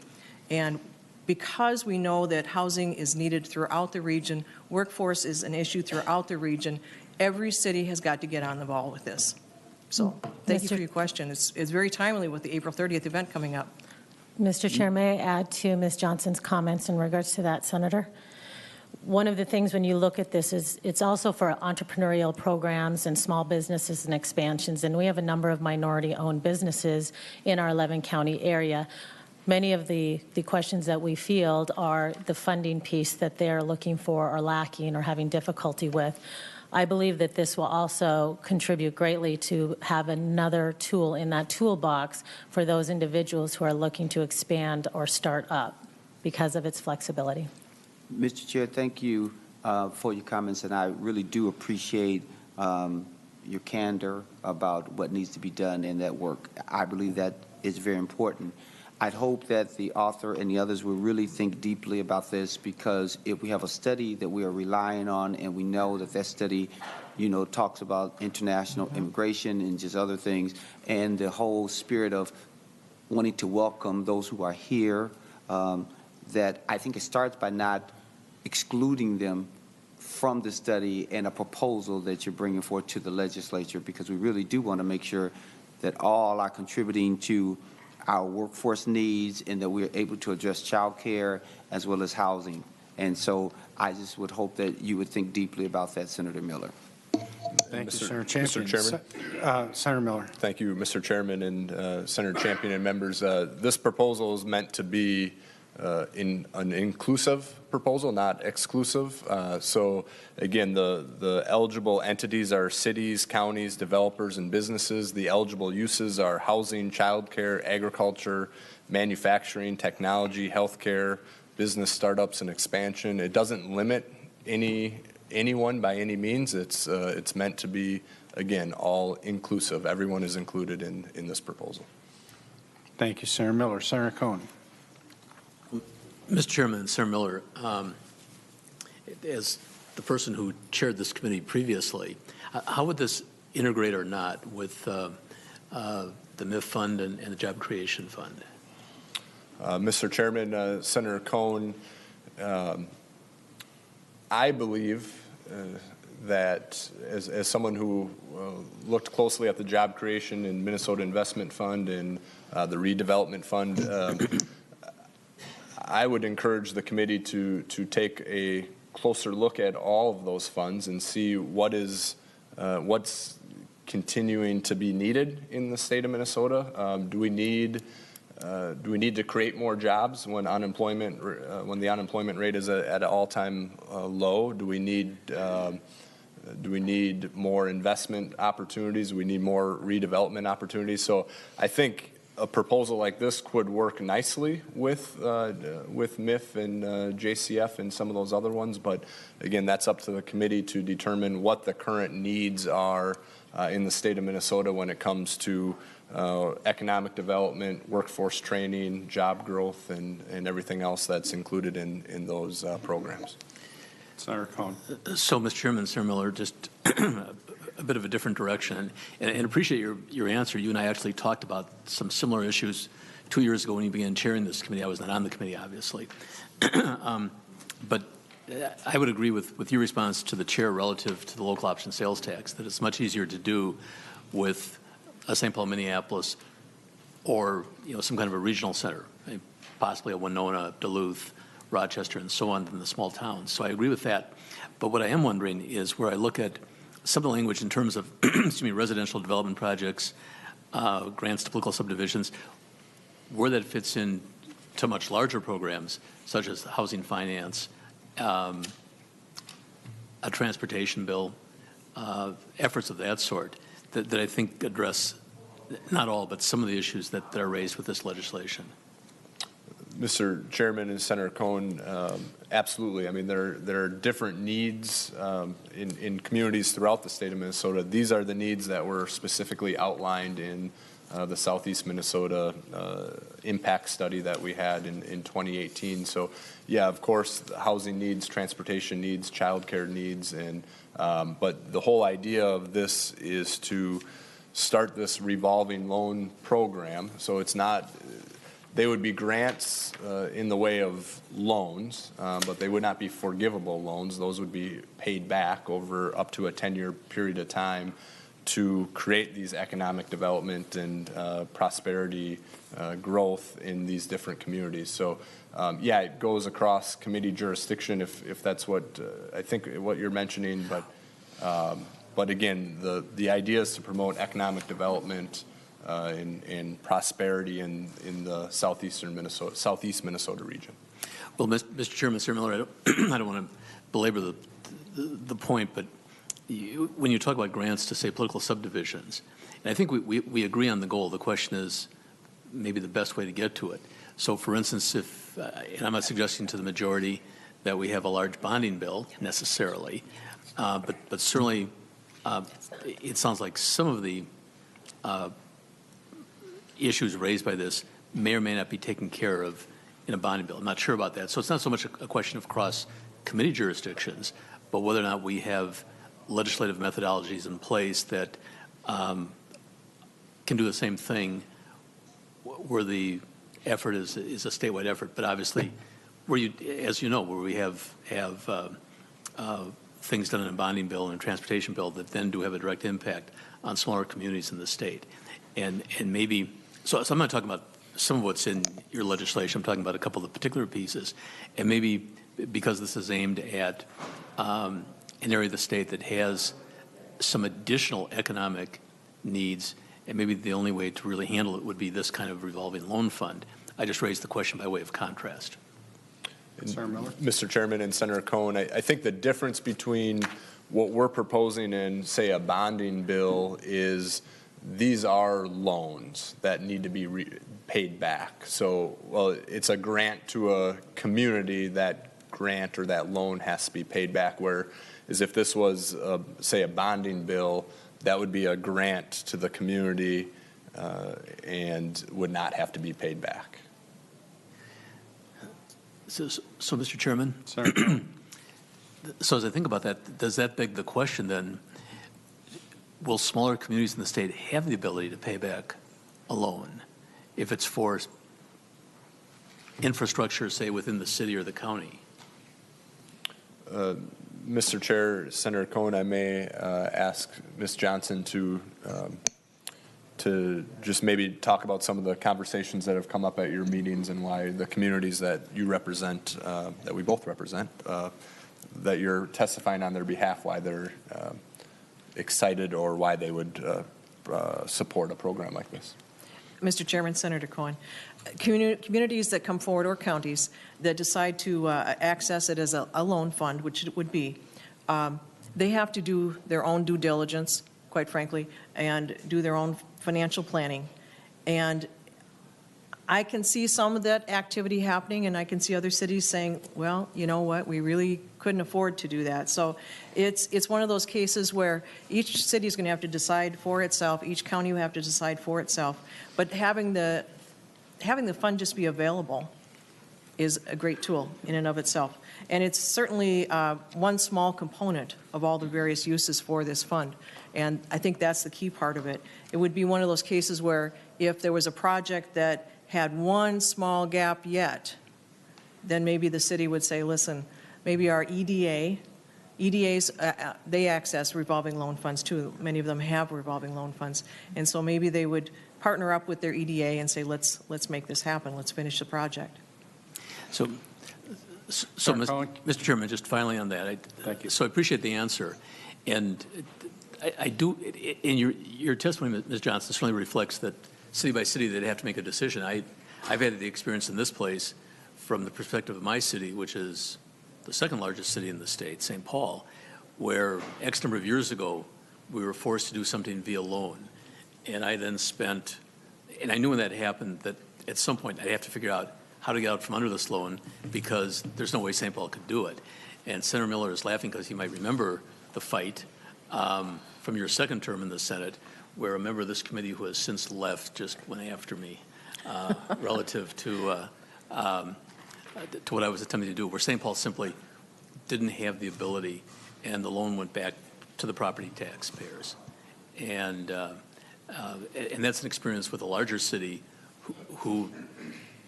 And because we know that housing is needed throughout the region, workforce is an issue throughout the region, every city has got to get on the ball with this. So thank you for your question. It's very timely with the April 30th event coming up. Mr. Chair, may I add to Ms. Johnson's comments in regards to that, Senator? One of the things when you look at this is it's also for entrepreneurial programs and small businesses and expansions, and we have a number of minority-owned businesses in our 11-county area. Many of the questions that we field are the funding piece that they're looking for or lacking or having difficulty with. I believe that this will also contribute greatly to have another tool in that toolbox for those individuals who are looking to expand or start up because of its flexibility. Mr. Chair, thank you for your comments, and I really do appreciate your candor about what needs to be done in that work. I believe that is very important. I'd hope that the author and the others will really think deeply about this, because if we have a study that we are relying on and we know that that study, you know, talks about international immigration and just other things, and the whole spirit of wanting to welcome those who are here, that I think it starts by not excluding them from the study and a proposal that you're bringing forth to the legislature, because we really do want to make sure that all are contributing to our workforce needs and that we're able to address child care as well as housing. And so I just would hope that you would think deeply about that, Senator Miller. Thank you, Senator Champion. Mr. Chairman. Senator Miller. Thank you, Mr. Chairman and Senator Champion and members. This proposal is meant to be in an inclusive proposal, not exclusive. So again, the eligible entities are cities, counties, developers, and businesses. The eligible uses are housing, childcare, agriculture, manufacturing, technology, healthcare, business startups, and expansion. It doesn't limit anyone by any means. It's meant to be, again, all inclusive. Everyone is included in this proposal. Thank you, Senator Miller. Senator Cohen. Mr. Chairman, Senator Miller, as the person who chaired this committee previously, how would this integrate or not with the MIF fund and the Job Creation Fund? Mr. Chairman, Senator Cohen, I believe that as someone who looked closely at the Job Creation and Minnesota Investment Fund and the Redevelopment Fund, I would encourage the committee to take a closer look at all of those funds and see what's continuing to be needed in the state of Minnesota. Do we need to create more jobs when the unemployment rate is at an all-time low? Do we need more investment opportunities? Do we need more redevelopment opportunities? So I think a proposal like this could work nicely with MIF and JCF and some of those other ones, but again, that's up to the committee to determine what the current needs are in the state of Minnesota when it comes to economic development, workforce training, job growth, and everything else that's included in those programs. Senator Cohen. So, Mr. Chairman, Senator Miller, just a bit of a different direction, and appreciate your answer. You and I actually talked about some similar issues 2 years ago when you began chairing this committee. I was not on the committee, obviously. But I would agree with your response to the chair relative to the local option sales tax, that it's much easier to do with a St. Paul, Minneapolis, or some kind of a regional center, possibly a Winona, Duluth, Rochester, and so on, than the small towns. So I agree with that. But what I am wondering is where I look at some of the language in terms of residential development projects, grants to political subdivisions, where that fits in to much larger programs such as housing finance, a transportation bill, efforts of that sort that I think address not all, but some of the issues that are raised with this legislation. Mr. Chairman and Senator Cohn, absolutely. I mean, there are different needs in communities throughout the state of Minnesota. These are the needs that were specifically outlined in the Southeast Minnesota impact study that we had in 2018. So, yeah, of course, housing needs, transportation needs, childcare needs, and but the whole idea of this is to start this revolving loan program. So it's not. They would be grants in the way of loans, but they would not be forgivable loans. Those would be paid back over up to a 10-year period of time to create these economic development and prosperity growth in these different communities. So, yeah, it goes across committee jurisdiction if that's what I think what you're mentioning. But again, the idea is to promote economic development in prosperity in the southeast Minnesota region. Well, Mr. Chairman, Mr. Miller, I don't want to belabor the point, but when you talk about grants to, say, political subdivisions, and I think we agree on the goal. The question is maybe the best way to get to it. So, for instance, if, and I'm not suggesting to the majority that we have a large bonding bill necessarily, but certainly it sounds like some of the issues raised by this may or may not be taken care of in a bonding bill. I'm not sure about that. So it's not so much a question of cross-committee jurisdictions, but whether or not we have legislative methodologies in place that can do the same thing where the effort is a statewide effort, but obviously where you, as you know, where we have things done in a bonding bill and a transportation bill that then do have a direct impact on smaller communities in the state. And maybe, so I'm not talking about some of what's in your legislation. I'm talking about a couple of the particular pieces. And maybe because this is aimed at an area of the state that has some additional economic needs, and maybe the only way to really handle it would be this kind of revolving loan fund. I just raised the question by way of contrast. Mr. Chairman and Senator Cohn, I think the difference between what we're proposing and, say, a bonding bill is these are loans that need to be paid back. So, well, it's a grant to a community. That grant or that loan has to be paid back, whereas if this was, say, a bonding bill, that would be a grant to the community and would not have to be paid back. So Mr. Chairman, so as I think about that, does that beg the question then, will smaller communities in the state have the ability to pay back a loan if it's for infrastructure, say, within the city or the county? Mr. Chair, Senator Cohn, I may ask Ms. Johnson to just maybe talk about some of the conversations that have come up at your meetings and why the communities that you represent, that we both represent, that you're testifying on their behalf, why they're excited or why they would support a program like this. Mr. Chairman, Senator Cohen, communities that come forward or counties that decide to access it as a loan fund, which it would be, they have to do their own due diligence, quite frankly, and do their own financial planning. And I can see some of that activity happening, and I can see other cities saying, well, you know what, we really couldn't afford to do that. So it's one of those cases where each city is going to have to decide for itself, each county will have to decide for itself. But having the fund just be available is a great tool in and of itself. And it's certainly one small component of all the various uses for this fund. And I think that's the key part of it. It would be one of those cases where if there was a project that had one small gap yet, then maybe the city would say, listen, maybe our EDAs, they access revolving loan funds too. Many of them have revolving loan funds. And so maybe they would partner up with their EDA and say, let's make this happen. Let's finish the project. So Mr. Chairman, just finally on that. Thank you. So I appreciate the answer. And I do, in your testimony, Ms. Johnson, certainly reflects that city by city they'd have to make a decision. I've had the experience in this place from the perspective of my city, which is the second largest city in the state, St. Paul, where X number of years ago, we were forced to do something via loan. And I then spent, and I knew when that happened that at some point I'd have to figure out how to get out from under this loan because there's no way St. Paul could do it. And Senator Miller is laughing because he might remember the fight from your second term in the Senate, where a member of this committee who has since left just went after me relative to what I was attempting to do, where St. Paul simply didn't have the ability, and the loan went back to the property taxpayers. And that's an experience with a larger city who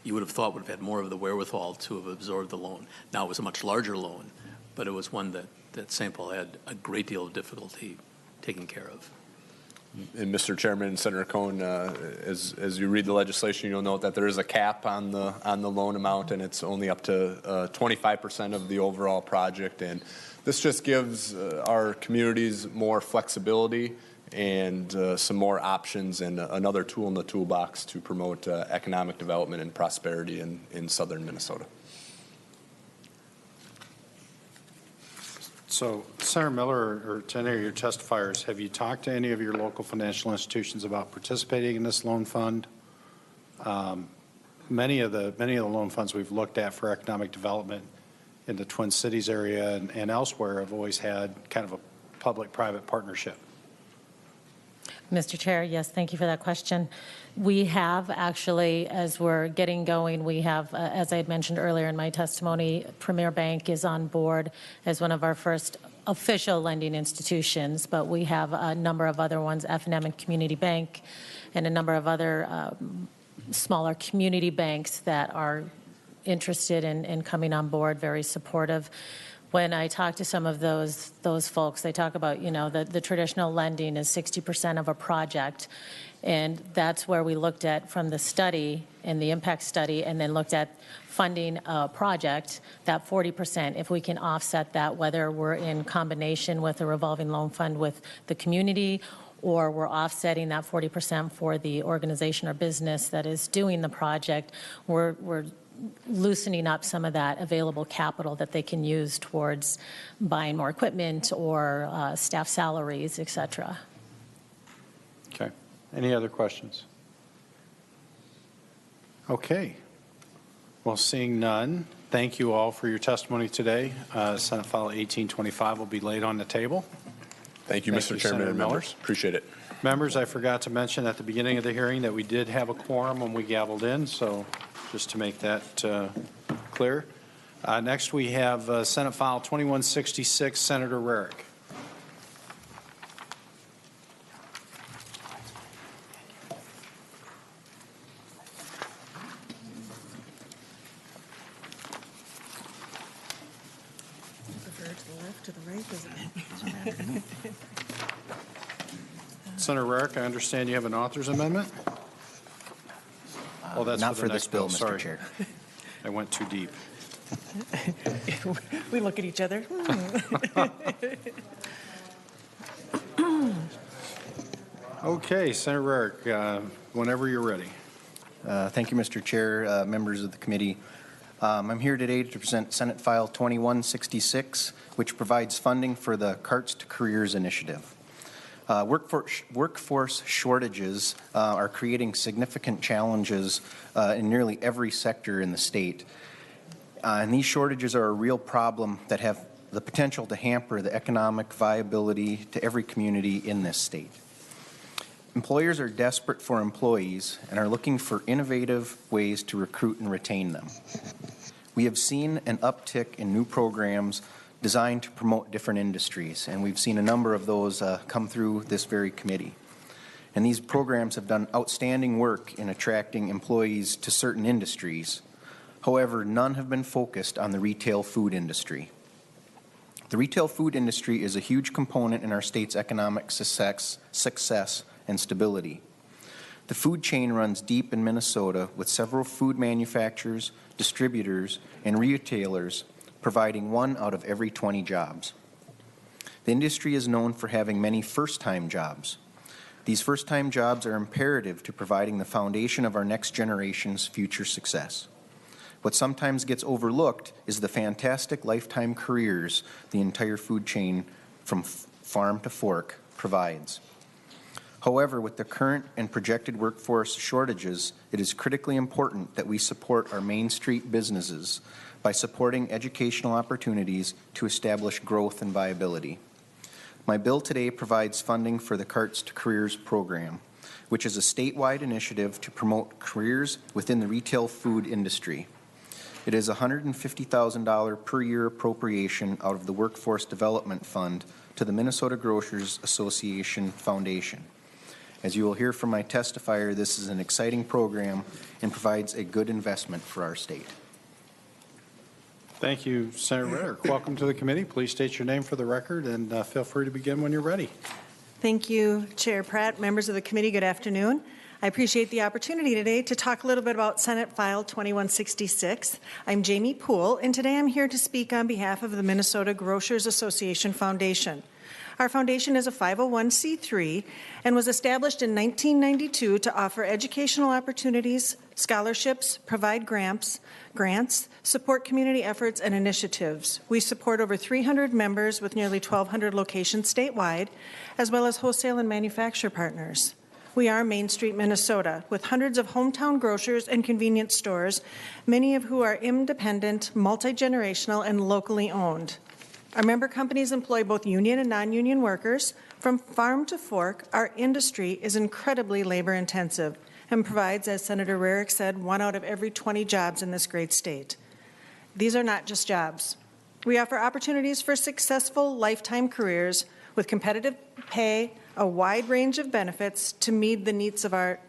you would have thought would have had more of the wherewithal to have absorbed the loan. Now, it was a much larger loan, but it was one that St. Paul had a great deal of difficulty taking care of. And Mr. Chairman and Senator Cohn, as you read the legislation, you'll note that there is a cap on the loan amount, and it's only up to 25% of the overall project. And this just gives our communities more flexibility and some more options and another tool in the toolbox to promote economic development and prosperity in southern Minnesota. So, Senator Miller, or to any of your testifiers, have you talked to any of your local financial institutions about participating in this loan fund? Many of the loan funds we've looked at for economic development in the Twin Cities area and elsewhere have always had kind of a public-private partnership. Mr. Chair, yes, thank you for that question. We have actually, as we're getting going, we have, as I had mentioned earlier in my testimony, Premier Bank is on board as one of our first official lending institutions, but we have a number of other ones, F&M and Community Bank, and a number of other smaller community banks that are interested in coming on board, very supportive. When I talk to some of those folks, they talk about, the traditional lending is 60% of a project. And that's where we looked at from the study and the impact study, and then looked at funding a project, that 40%, if we can offset that, whether we're in combination with a revolving loan fund with the community, or we're offsetting that 40% for the organization or business that is doing the project, we're loosening up some of that available capital that they can use towards buying more equipment or staff salaries, et cetera. Okay. Any other questions? Okay. Well, seeing none, thank you all for your testimony today. Senate File 1825 will be laid on the table. Thank you, Mr. Chairman and members. Appreciate it. Members, I forgot to mention at the beginning of the hearing that we did have a quorum when we gavelled in, so just to make that clear. Next, we have Senate File 2166, Senator Rarick. Senator Rarick, I understand you have an author's amendment? Oh, that's not for the this bill, Mr. Sorry. Chair. I went too deep. We look at each other. Okay, Senator Rarick, whenever you're ready. Thank you, Mr. Chair, members of the committee. I'm here today to present Senate File 2166, which provides funding for the Carts to Careers initiative. Workforce shortages are creating significant challenges in nearly every sector in the state. And these shortages are a real problem that have the potential to hamper the economic viability to every community in this state. Employers are desperate for employees and are looking for innovative ways to recruit and retain them. We have seen an uptick in new programs designed to promote different industries, and we've seen a number of those come through this very committee. And these programs have done outstanding work in attracting employees to certain industries. However, none have been focused on the retail food industry. The retail food industry is a huge component in our state's economic success and stability. The food chain runs deep in Minnesota, with several food manufacturers, distributors, and retailers providing 1 out of every 20 jobs. The industry is known for having many first-time jobs. These first-time jobs are imperative to providing the foundation of our next generation's future success. What sometimes gets overlooked is the fantastic lifetime careers the entire food chain from farm to fork provides. However, with the current and projected workforce shortages, it is critically important that we support our Main Street businesses by supporting educational opportunities to establish growth and viability. My bill today provides funding for the Carts to Careers program, which is a statewide initiative to promote careers within the retail food industry. It is a $150,000 per year appropriation out of the Workforce Development Fund to the Minnesota Grocers Association Foundation. As you will hear from my testifier, this is an exciting program and provides a good investment for our state. Thank you, Senator Rarick. Welcome to the committee. Please state your name for the record and feel free to begin when you're ready. Thank you, Chair Pratt, members of the committee. Good afternoon. I appreciate the opportunity today to talk a little bit about Senate File 2166. I'm Jamie Poole, and today I'm here to speak on behalf of the Minnesota Grocers Association Foundation. Our foundation is a 501c3 and was established in 1992 to offer educational opportunities, scholarships, provide grants, support community efforts and initiatives. We support over 300 members with nearly 1,200 locations statewide, as well as wholesale and manufacturer partners. We are Main Street, Minnesota, with hundreds of hometown grocers and convenience stores, many of who are independent, multi-generational, and locally owned. Our member companies employ both union and non-union workers. From farm to fork, our industry is incredibly labor-intensive and provides, as Senator Rarick said, 1 out of every 20 jobs in this great state. These are not just jobs. We offer opportunities for successful lifetime careers with competitive pay, a wide range of benefits to meet the needs of our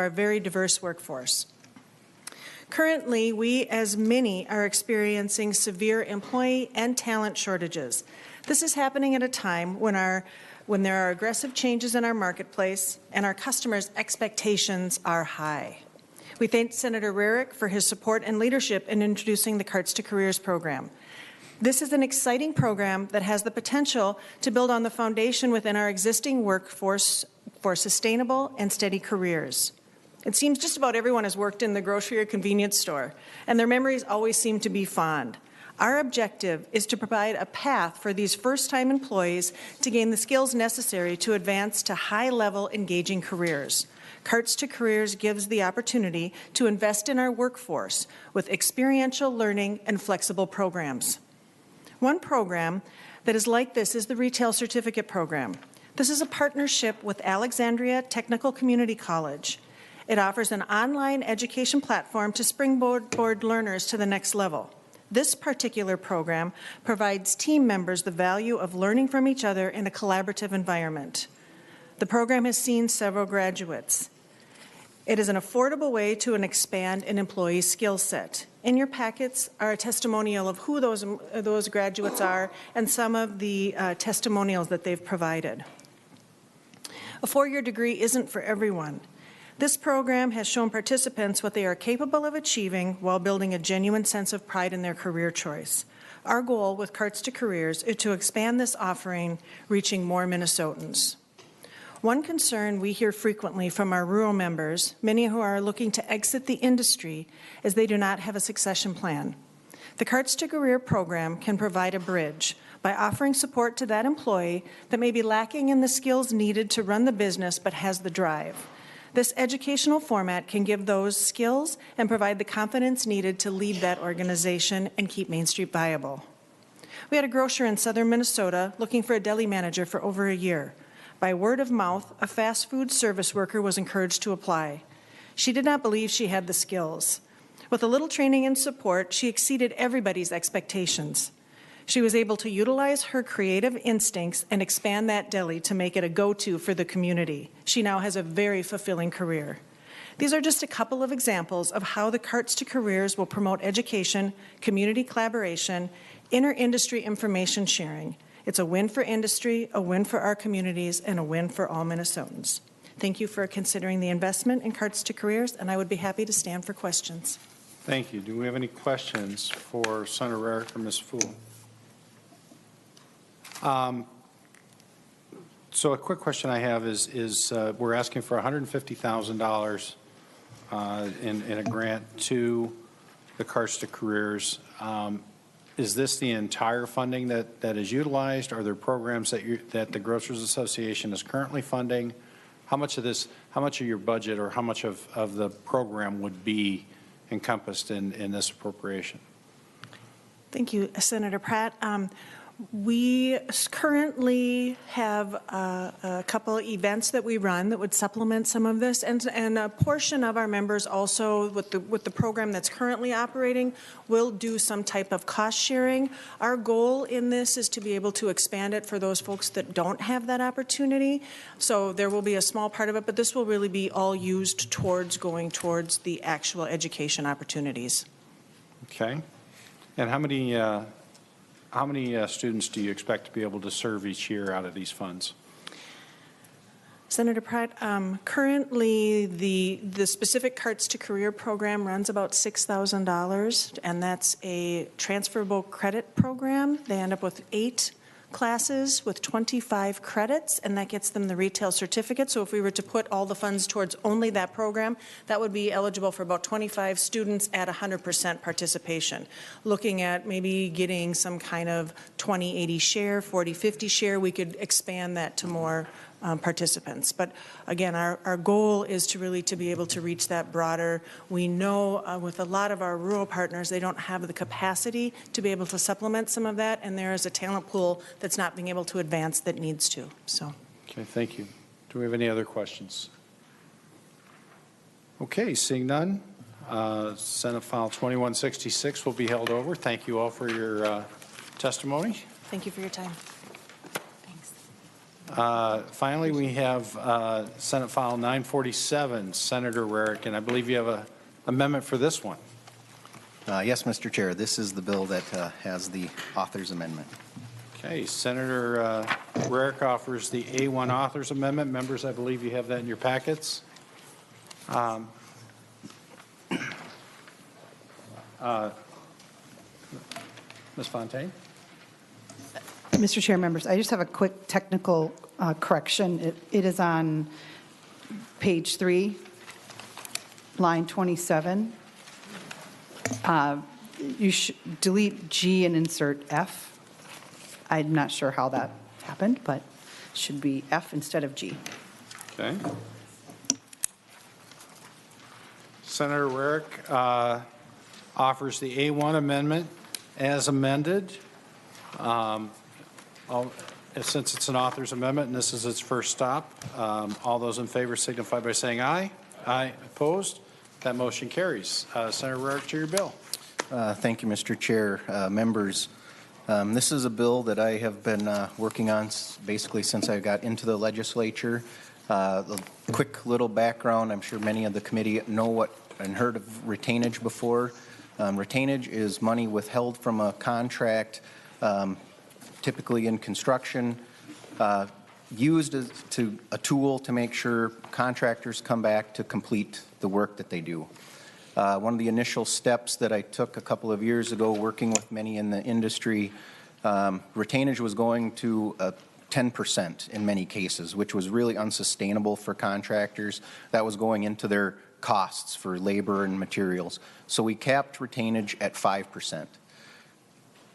very diverse workforce. Currently, we, as many, are experiencing severe employee and talent shortages. This is happening at a time when there are aggressive changes in our marketplace and our customers' expectations are high. We thank Senator Rarick for his support and leadership in introducing the Carts to Careers program. This is an exciting program that has the potential to build on the foundation within our existing workforce for sustainable and steady careers. It seems just about everyone has worked in the grocery or convenience store, and their memories always seem to be fond. Our objective is to provide a path for these first-time employees to gain the skills necessary to advance to high-level, engaging careers. Carts to Careers gives the opportunity to invest in our workforce with experiential learning and flexible programs. One program that is like this is the Retail Certificate Program. This is a partnership with Alexandria Technical Community College. It offers an online education platform to springboard learners to the next level. This particular program provides team members the value of learning from each other in a collaborative environment. The program has seen several graduates. It is an affordable way to expand an employee's skill set. In your packets are a testimonial of who those graduates are and some of the testimonials that they've provided. A four-year degree isn't for everyone. This program has shown participants what they are capable of achieving while building a genuine sense of pride in their career choice. Our goal with Carts to Careers is to expand this offering, reaching more Minnesotans. One concern we hear frequently from our rural members, many who are looking to exit the industry, is they do not have a succession plan. The Carts to Career program can provide a bridge by offering support to that employee that may be lacking in the skills needed to run the business but has the drive. This educational format can give those skills and provide the confidence needed to lead that organization and keep Main Street viable. We had a grocer in southern Minnesota looking for a deli manager for over a year. By word of mouth, a fast food service worker was encouraged to apply. She did not believe she had the skills. With a little training and support, she exceeded everybody's expectations. She was able to utilize her creative instincts and expand that deli to make it a go-to for the community. She now has a very fulfilling career. These are just a couple of examples of how the Carts to Careers will promote education, community collaboration, inter-industry information sharing. It's a win for industry, a win for our communities, and a win for all Minnesotans. Thank you for considering the investment in Carts to Careers, and I would be happy to stand for questions. Thank you. Do we have any questions for Senator Rarick or Ms. Fool? So a quick question I have is we're asking for $150,000 in a grant to the Carts to Careers. Is this the entire funding that is utilized? Are there programs that the Grocers Association is currently funding? How much of your budget or how much of the program would be encompassed in this appropriation? Thank you, Senator Pratt. We currently have a couple of events that we run that would supplement some of this, and a portion of our members also, with the program that's currently operating, will do some type of cost sharing. Our goal in this is to be able to expand it for those folks that don't have that opportunity. So there will be a small part of it, but this will really be all used towards going towards the actual education opportunities. Okay. And how many students do you expect to be able to serve each year out of these funds? Senator Pratt, currently the specific Carts to Career program runs about $6,000, and that's a transferable credit program. They end up with 8 classes with 25 credits, and that gets them the retail certificate. So if we were to put all the funds towards only that program, that would be eligible for about 25 students at 100% participation. Looking at maybe getting some kind of 20-80 share, 40-50 share, we could expand that to more participants. But again, our goal is to really to be able to reach that broader. We know with a lot of our rural partners, they don't have the capacity to be able to supplement some of that, and there is a talent pool that's not being able to advance that needs to. So. Okay, thank you. Do we have any other questions? Okay, seeing none, Senate File 2166 will be held over. Thank you all for your testimony. Thank you for your time. Finally, we have Senate File 947, Senator Rarick, and I believe you have an amendment for this one. Yes, Mr. Chair. This is the bill that has the author's amendment. Okay, Senator Rarick offers the A1 author's amendment. Members, I believe you have that in your packets. Ms. Fontaine? Mr. Chair, members, I just have a quick technical correction. It is on page 3, line 27. You should delete G and insert F. I'm not sure how that happened, but it should be F instead of G. Okay. Senator Rarick offers the A1 amendment as amended. Since it's an author's amendment and this is its first stop, all those in favor signify by saying aye. Aye. Opposed? That motion carries. Senator Rarick, to your bill. Thank you, Mr. Chair. Members, this is a bill that I have been working on basically since I got into the legislature. A quick little background. I'm sure many of the committee know what and heard of retainage before. Retainage is money withheld from a contract, typically in construction, used as a tool to make sure contractors come back to complete the work that they do. One of the initial steps that I took a couple of years ago working with many in the industry, retainage was going to 10% in many cases, which was really unsustainable for contractors. That was going into their costs for labor and materials. So we capped retainage at 5%.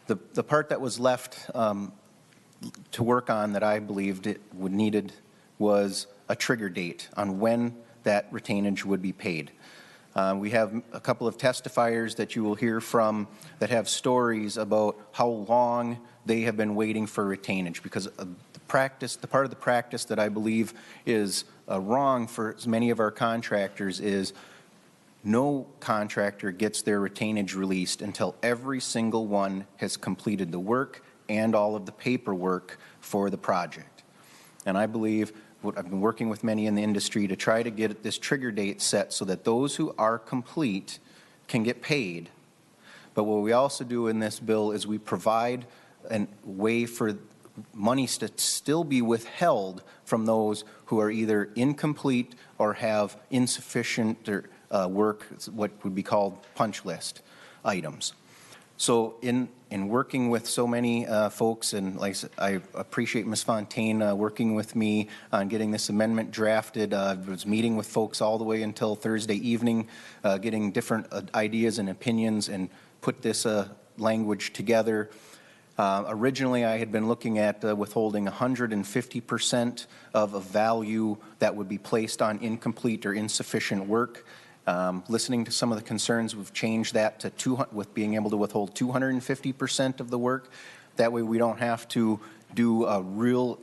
The part that was left to work on that I believed it would needed was a trigger date on when that retainage would be paid. We have a couple of testifiers that you will hear from that have stories about how long they have been waiting for retainage, because the part of the practice that I believe is wrong for many of our contractors is no contractor gets their retainage released until every single one has completed the work and all of the paperwork for the project. And I believe I've been working with many in the industry to try to get this trigger date set so that those who are complete can get paid. But what we also do in this bill is we provide a way for money to still be withheld from those who are either incomplete or have insufficient work, what would be called punch list items. So in working with so many folks, and like I said, I appreciate Ms. Fontaine working with me on getting this amendment drafted. I was meeting with folks all the way until Thursday evening, getting different ideas and opinions, and put this language together. Originally, I had been looking at withholding 150% of a value that would be placed on incomplete or insufficient work. Listening to some of the concerns, we've changed that to with being able to withhold 250% of the work. That way we don't have to do a real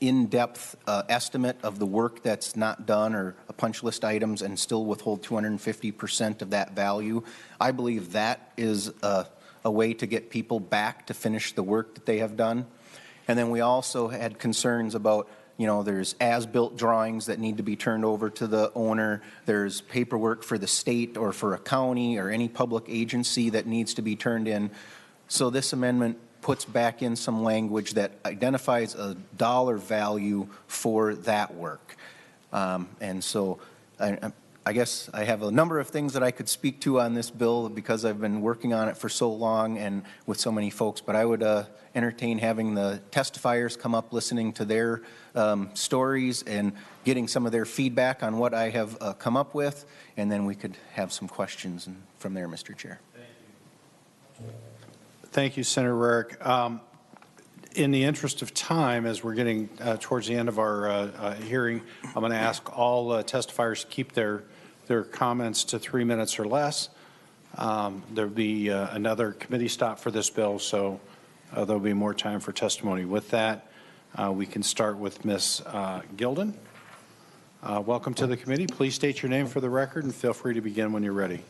in-depth estimate of the work that's not done or a punch list items and still withhold 250% of that value. I believe that is a way to get people back to finish the work that they have done. And then we also had concerns about, you know, there's as-built drawings that need to be turned over to the owner. There's paperwork for the state or for a county or any public agency that needs to be turned in. So this amendment puts back in some language that identifies a dollar value for that work. And so I guess I have a number of things that I could speak to on this bill because I've been working on it for so long and with so many folks, but I would entertain having the testifiers come up, listening to their stories and getting some of their feedback on what I have come up with, and then we could have some questions from there, Mr. Chair. Thank you, Senator Rarick. In the interest of time, as we're getting towards the end of our hearing, I'm going to ask all testifiers to keep their comments to 3 minutes or less. There'll be another committee stop for this bill, so there'll be more time for testimony. With that, we can start with Ms. Gilden. Welcome to the committee. Please state your name for the record and feel free to begin when you're ready.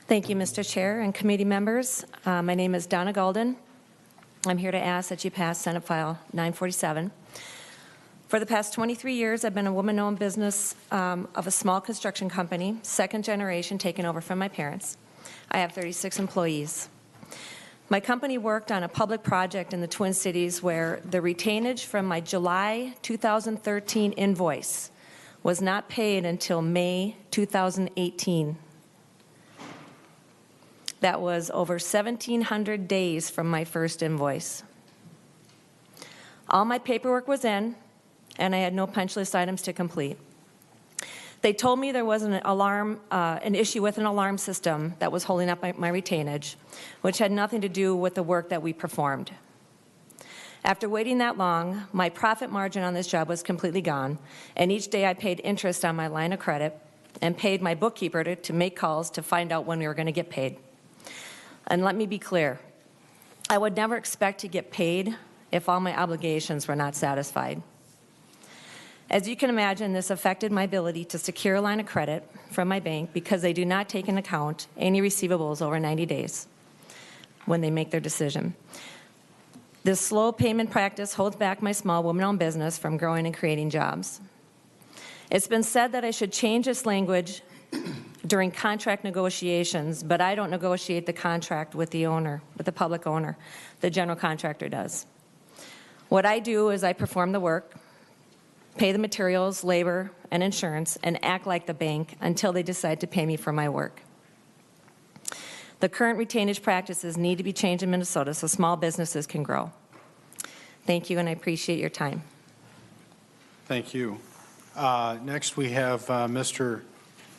Thank you, Mr. Chair and committee members. My name is Donna Gulden. I'm here to ask that you pass Senate File 947. For the past 23 years, I've been a woman-owned business of a small construction company, second generation, taken over from my parents. I have 36 employees. My company worked on a public project in the Twin Cities where the retainage from my July 2013 invoice was not paid until May 2018. That was over 1,700 days from my first invoice. All my paperwork was in, and I had no punch list items to complete. They told me there was an issue with an alarm system that was holding up my retainage, which had nothing to do with the work that we performed. After waiting that long, my profit margin on this job was completely gone, and each day I paid interest on my line of credit and paid my bookkeeper to make calls to find out when we were going to get paid. And let me be clear, I would never expect to get paid if all my obligations were not satisfied. As you can imagine, this affected my ability to secure a line of credit from my bank because they do not take into account any receivables over 90 days when they make their decision. This slow payment practice holds back my small woman-owned business from growing and creating jobs. It's been said that I should change this language during contract negotiations, but I don't negotiate the contract with the owner, with the public owner. The general contractor does. What I do is I perform the work, pay the materials, labor, and insurance, and act like the bank until they decide to pay me for my work. The current retainage practices need to be changed in Minnesota so small businesses can grow. Thank you, and I appreciate your time. Thank you. Next, we have Mr.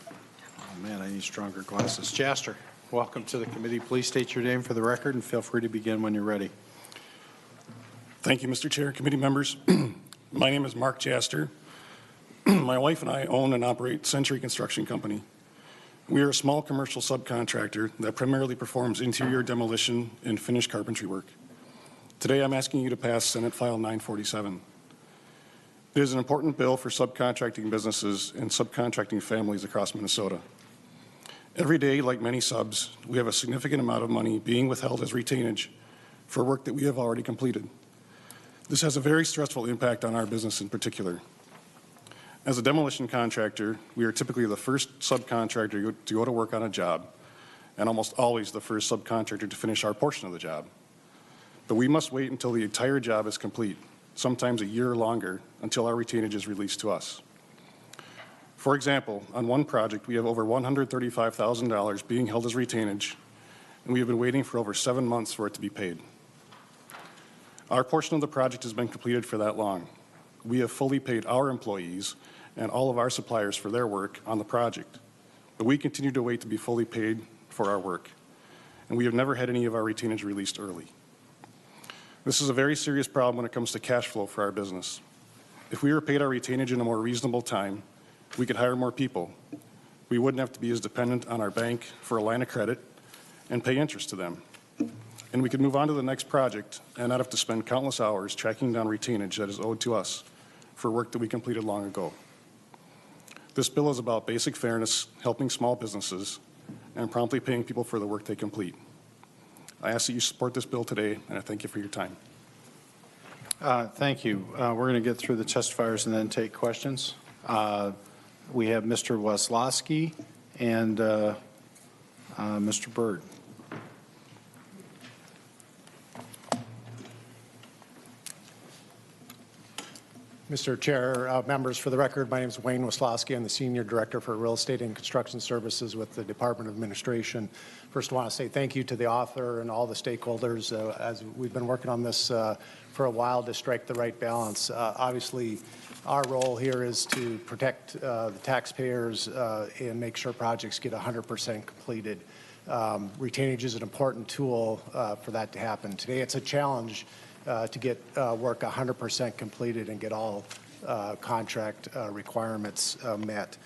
Oh man, I need stronger glasses. Jaster, welcome to the committee. Please state your name for the record and feel free to begin when you're ready. Thank you, Mr. Chair, committee members. My name is Mark Jaster. My wife and I own and operate Century Construction Company. We are a small commercial subcontractor that primarily performs interior demolition and finished carpentry work. Today, I'm asking you to pass Senate File 947. It is an important bill for subcontracting businesses and subcontracting families across Minnesota. Every day, like many subs, we have a significant amount of money being withheld as retainage for work that we have already completed. This has a very stressful impact on our business in particular. As a demolition contractor, we are typically the first subcontractor to go to work on a job, and almost always the first subcontractor to finish our portion of the job. But we must wait until the entire job is complete, sometimes a year or longer, until our retainage is released to us. For example, on one project, we have over $135,000 being held as retainage, and we have been waiting for over 7 months for it to be paid. Our portion of the project has been completed for that long. We have fully paid our employees and all of our suppliers for their work on the project, but we continue to wait to be fully paid for our work, and we have never had any of our retainage released early. This is a very serious problem when it comes to cash flow for our business. If we were paid our retainage in a more reasonable time, we could hire more people. We wouldn't have to be as dependent on our bank for a line of credit and pay interest to them. And we could move on to the next project and not have to spend countless hours tracking down retainage that is owed to us for work that we completed long ago. This bill is about basic fairness, helping small businesses, and promptly paying people for the work they complete. I ask that you support this bill today, and I thank you for your time. Thank you. We're going to get through the testifiers and then take questions. We have Mr. Weslowski and Mr. Byrd. Mr. Chair, members, for the record, my name is Wayne Weslowski. I'm the Senior Director for Real Estate and Construction Services with the Department of Administration. First, I want to say thank you to the author and all the stakeholders as we've been working on this for a while to strike the right balance. Obviously, our role here is to protect the taxpayers and make sure projects get 100% completed. Retainage is an important tool for that to happen. Today, it's a challenge to get work 100% completed and get all contract requirements met.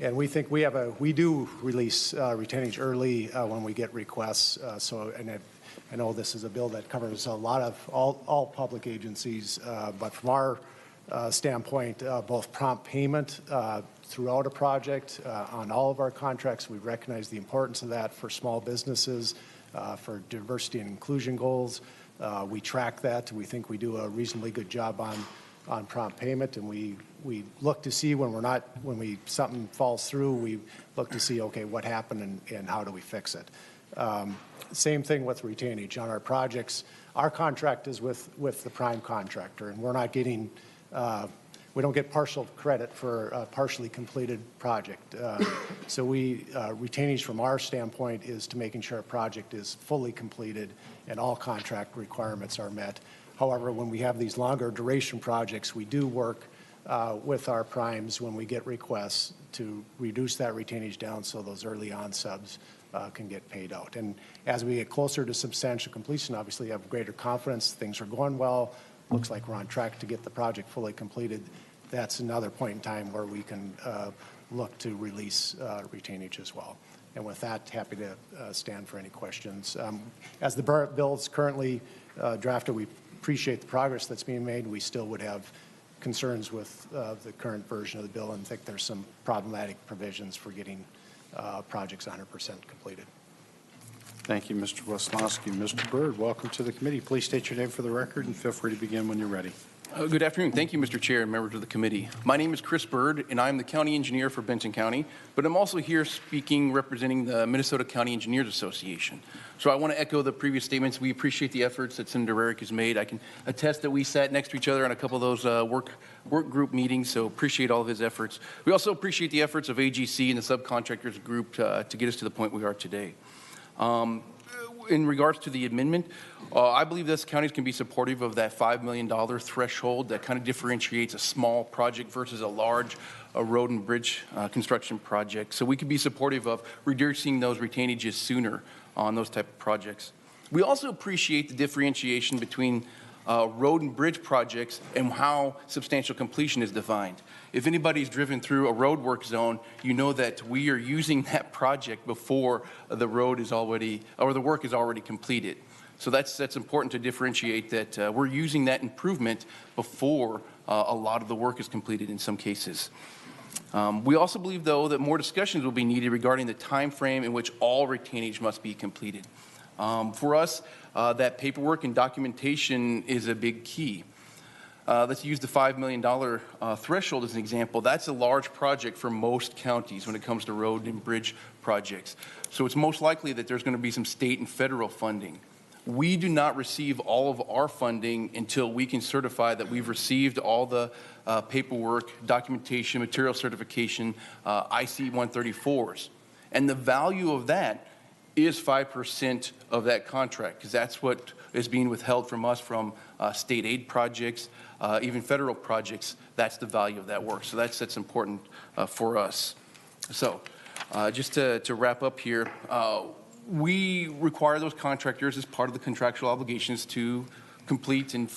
And we think we do release retainage early when we get requests. I know this is a bill that covers a lot of all public agencies, but from our standpoint, both prompt payment throughout a project on all of our contracts, we recognize the importance of that for small businesses, for diversity and inclusion goals. We track that. We think we do a reasonably good job on prompt payment, and we look to see when something falls through, we look to see, okay, what happened and how do we fix it. Same thing with retainage on our projects. Our contract is with the prime contractor, and we're not getting we don't get partial credit for a partially completed project. So retainage from our standpoint is to making sure a project is fully completed and all contract requirements are met. However, when we have these longer duration projects, we do work with our primes when we get requests to reduce that retainage down so those early on subs can get paid out. And as we get closer to substantial completion, obviously have greater confidence, things are going well, looks like we're on track to get the project fully completed. That's another point in time where we can look to release retainage as well. And with that, happy to stand for any questions. As the bill is currently drafted, we appreciate the progress that's being made. We still would have concerns with the current version of the bill and think there's some problematic provisions for getting projects 100% completed. Thank you, Mr. Weslowski. Mr. Byrd, welcome to the committee. Please state your name for the record and feel free to begin when you're ready. Good afternoon. Thank you, Mr. Chair and members of the committee. My name is Chris Byrd, and I'm the county engineer for Benton County, but I'm also here speaking representing the Minnesota County Engineers Association. So I want to echo the previous statements. We appreciate the efforts that Senator Rarick has made. I can attest that we sat next to each other on a couple of those work group meetings, so appreciate all of his efforts. We also appreciate the efforts of AGC and the subcontractors group to get us to the point we are today. In regards to the amendment, I believe this counties can be supportive of that $5 million threshold that kind of differentiates a small project versus a large road and bridge construction project. So we could be supportive of reducing those retainages sooner on those type of projects. We also appreciate the differentiation between road and bridge projects and how substantial completion is defined. If anybody's driven through a road work zone, you know that we are using that project before the road is already, or the work is already completed. So that's important to differentiate that we're using that improvement before a lot of the work is completed in some cases. We also believe, though, that more discussions will be needed regarding the time frame in which all retainage must be completed. For us, that paperwork and documentation is a big key. Let's use the $5 million threshold as an example. That's a large project for most counties when it comes to road and bridge projects. So it's most likely that there's going to be some state and federal funding. We do not receive all of our funding until we can certify that we've received all the paperwork, documentation, material certification, IC-134s. And the value of that is 5% of that contract, because that's what is being withheld from us from state aid projects, even federal projects. That's the value of that work. So that's important for us. So just to wrap up here, we require those contractors as part of the contractual obligations to complete and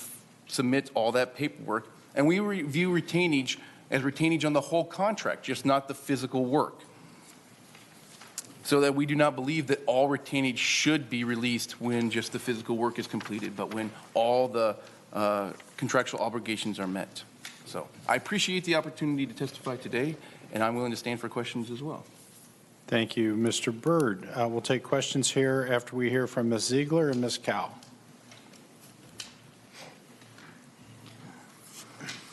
submit all that paperwork. And we review retainage as retainage on the whole contract, just not the physical work. So that we do not believe that all retainage should be released when just the physical work is completed, but when all the contractual obligations are met. So I appreciate the opportunity to testify today, and I'm willing to stand for questions as well. Thank you, Mr. Byrd. We'll take questions here after we hear from Ms. Ziegler and Ms. Cow.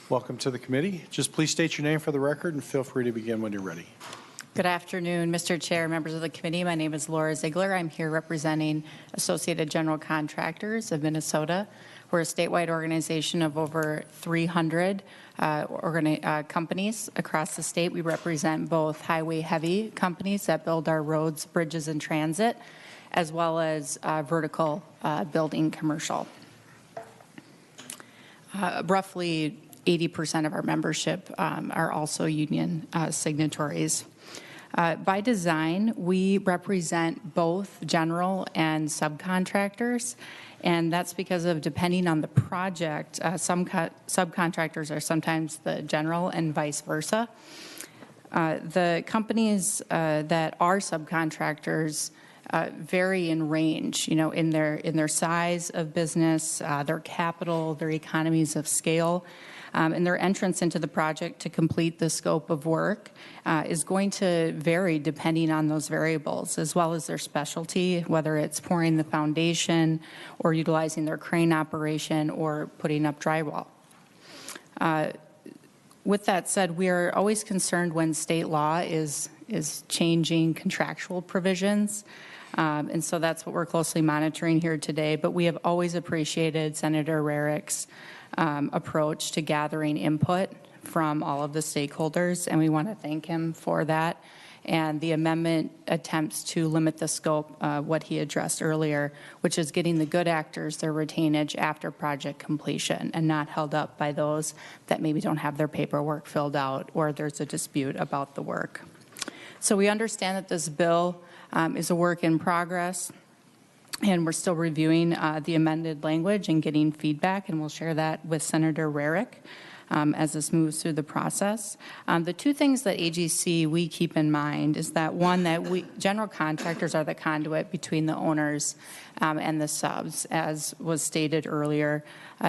Welcome to the committee. Just please state your name for the record and feel free to begin when you're ready. Good afternoon, Mr. Chair, members of the committee. My name is Laura Ziegler. I'm here representing Associated General Contractors of Minnesota. We're a statewide organization of over 300 companies across the state. We represent both highway-heavy companies that build our roads, bridges, and transit, as well as vertical building commercial. Roughly 80% of our membership are also union signatories. By design, we represent both general and subcontractors, and that's because of, depending on the project, some subcontractors are sometimes the general and vice versa. The companies that are subcontractors vary in range, in their size of business, their capital, their economies of scale. And their entrance into the project to complete the scope of work is going to vary depending on those variables, as well as their specialty, whether it's pouring the foundation or utilizing their crane operation or putting up drywall. With that said, we are always concerned when state law is changing contractual provisions. And so that's what we're closely monitoring here today. But we have always appreciated Senator Rarick's approach to gathering input from all of the stakeholders, and we want to thank him for that. And the amendment attempts to limit the scope, what he addressed earlier, which is getting the good actors their retainage after project completion and not held up by those that maybe don't have their paperwork filled out or there's a dispute about the work. So we understand that this bill is a work in progress. And we're still reviewing the amended language and getting feedback, and we'll share that with Senator Rarick as this moves through the process. The two things that AGC we keep in mind is that, one, that general contractors are the conduit between the owners and the subs, as was stated earlier.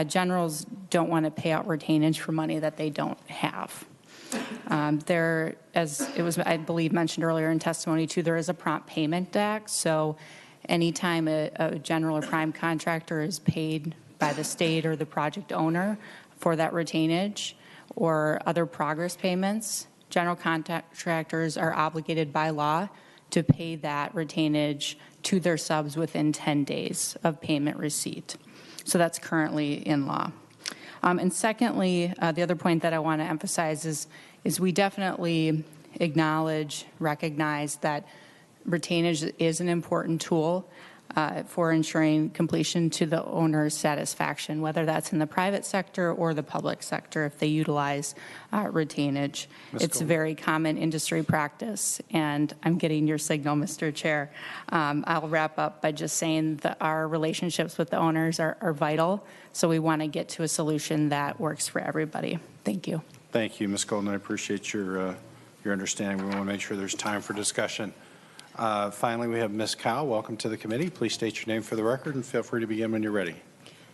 Generals don't want to pay out retainage for money that they don't have. There, as it was, I believe, mentioned earlier in testimony too, there is a prompt payment act. So anytime a general or prime contractor is paid by the state or the project owner for that retainage or other progress payments, general contractors are obligated by law to pay that retainage to their subs within 10 days of payment receipt. So that's currently in law. And secondly, the other point that I want to emphasize is we definitely acknowledge, recognize that retainage is an important tool for ensuring completion to the owner's satisfaction, whether that's in the private sector or the public sector if they utilize retainage. It's a very common industry practice, and I'm getting your signal, Mr. Chair. I'll wrap up by just saying that our relationships with the owners are vital, so we want to get to a solution that works for everybody. Thank you. Thank you, Ms. Golden. I appreciate your understanding. We want to make sure there's time for discussion. Finally, we have Ms. Cow. Welcome to the committee. Please state your name for the record and feel free to begin when you're ready.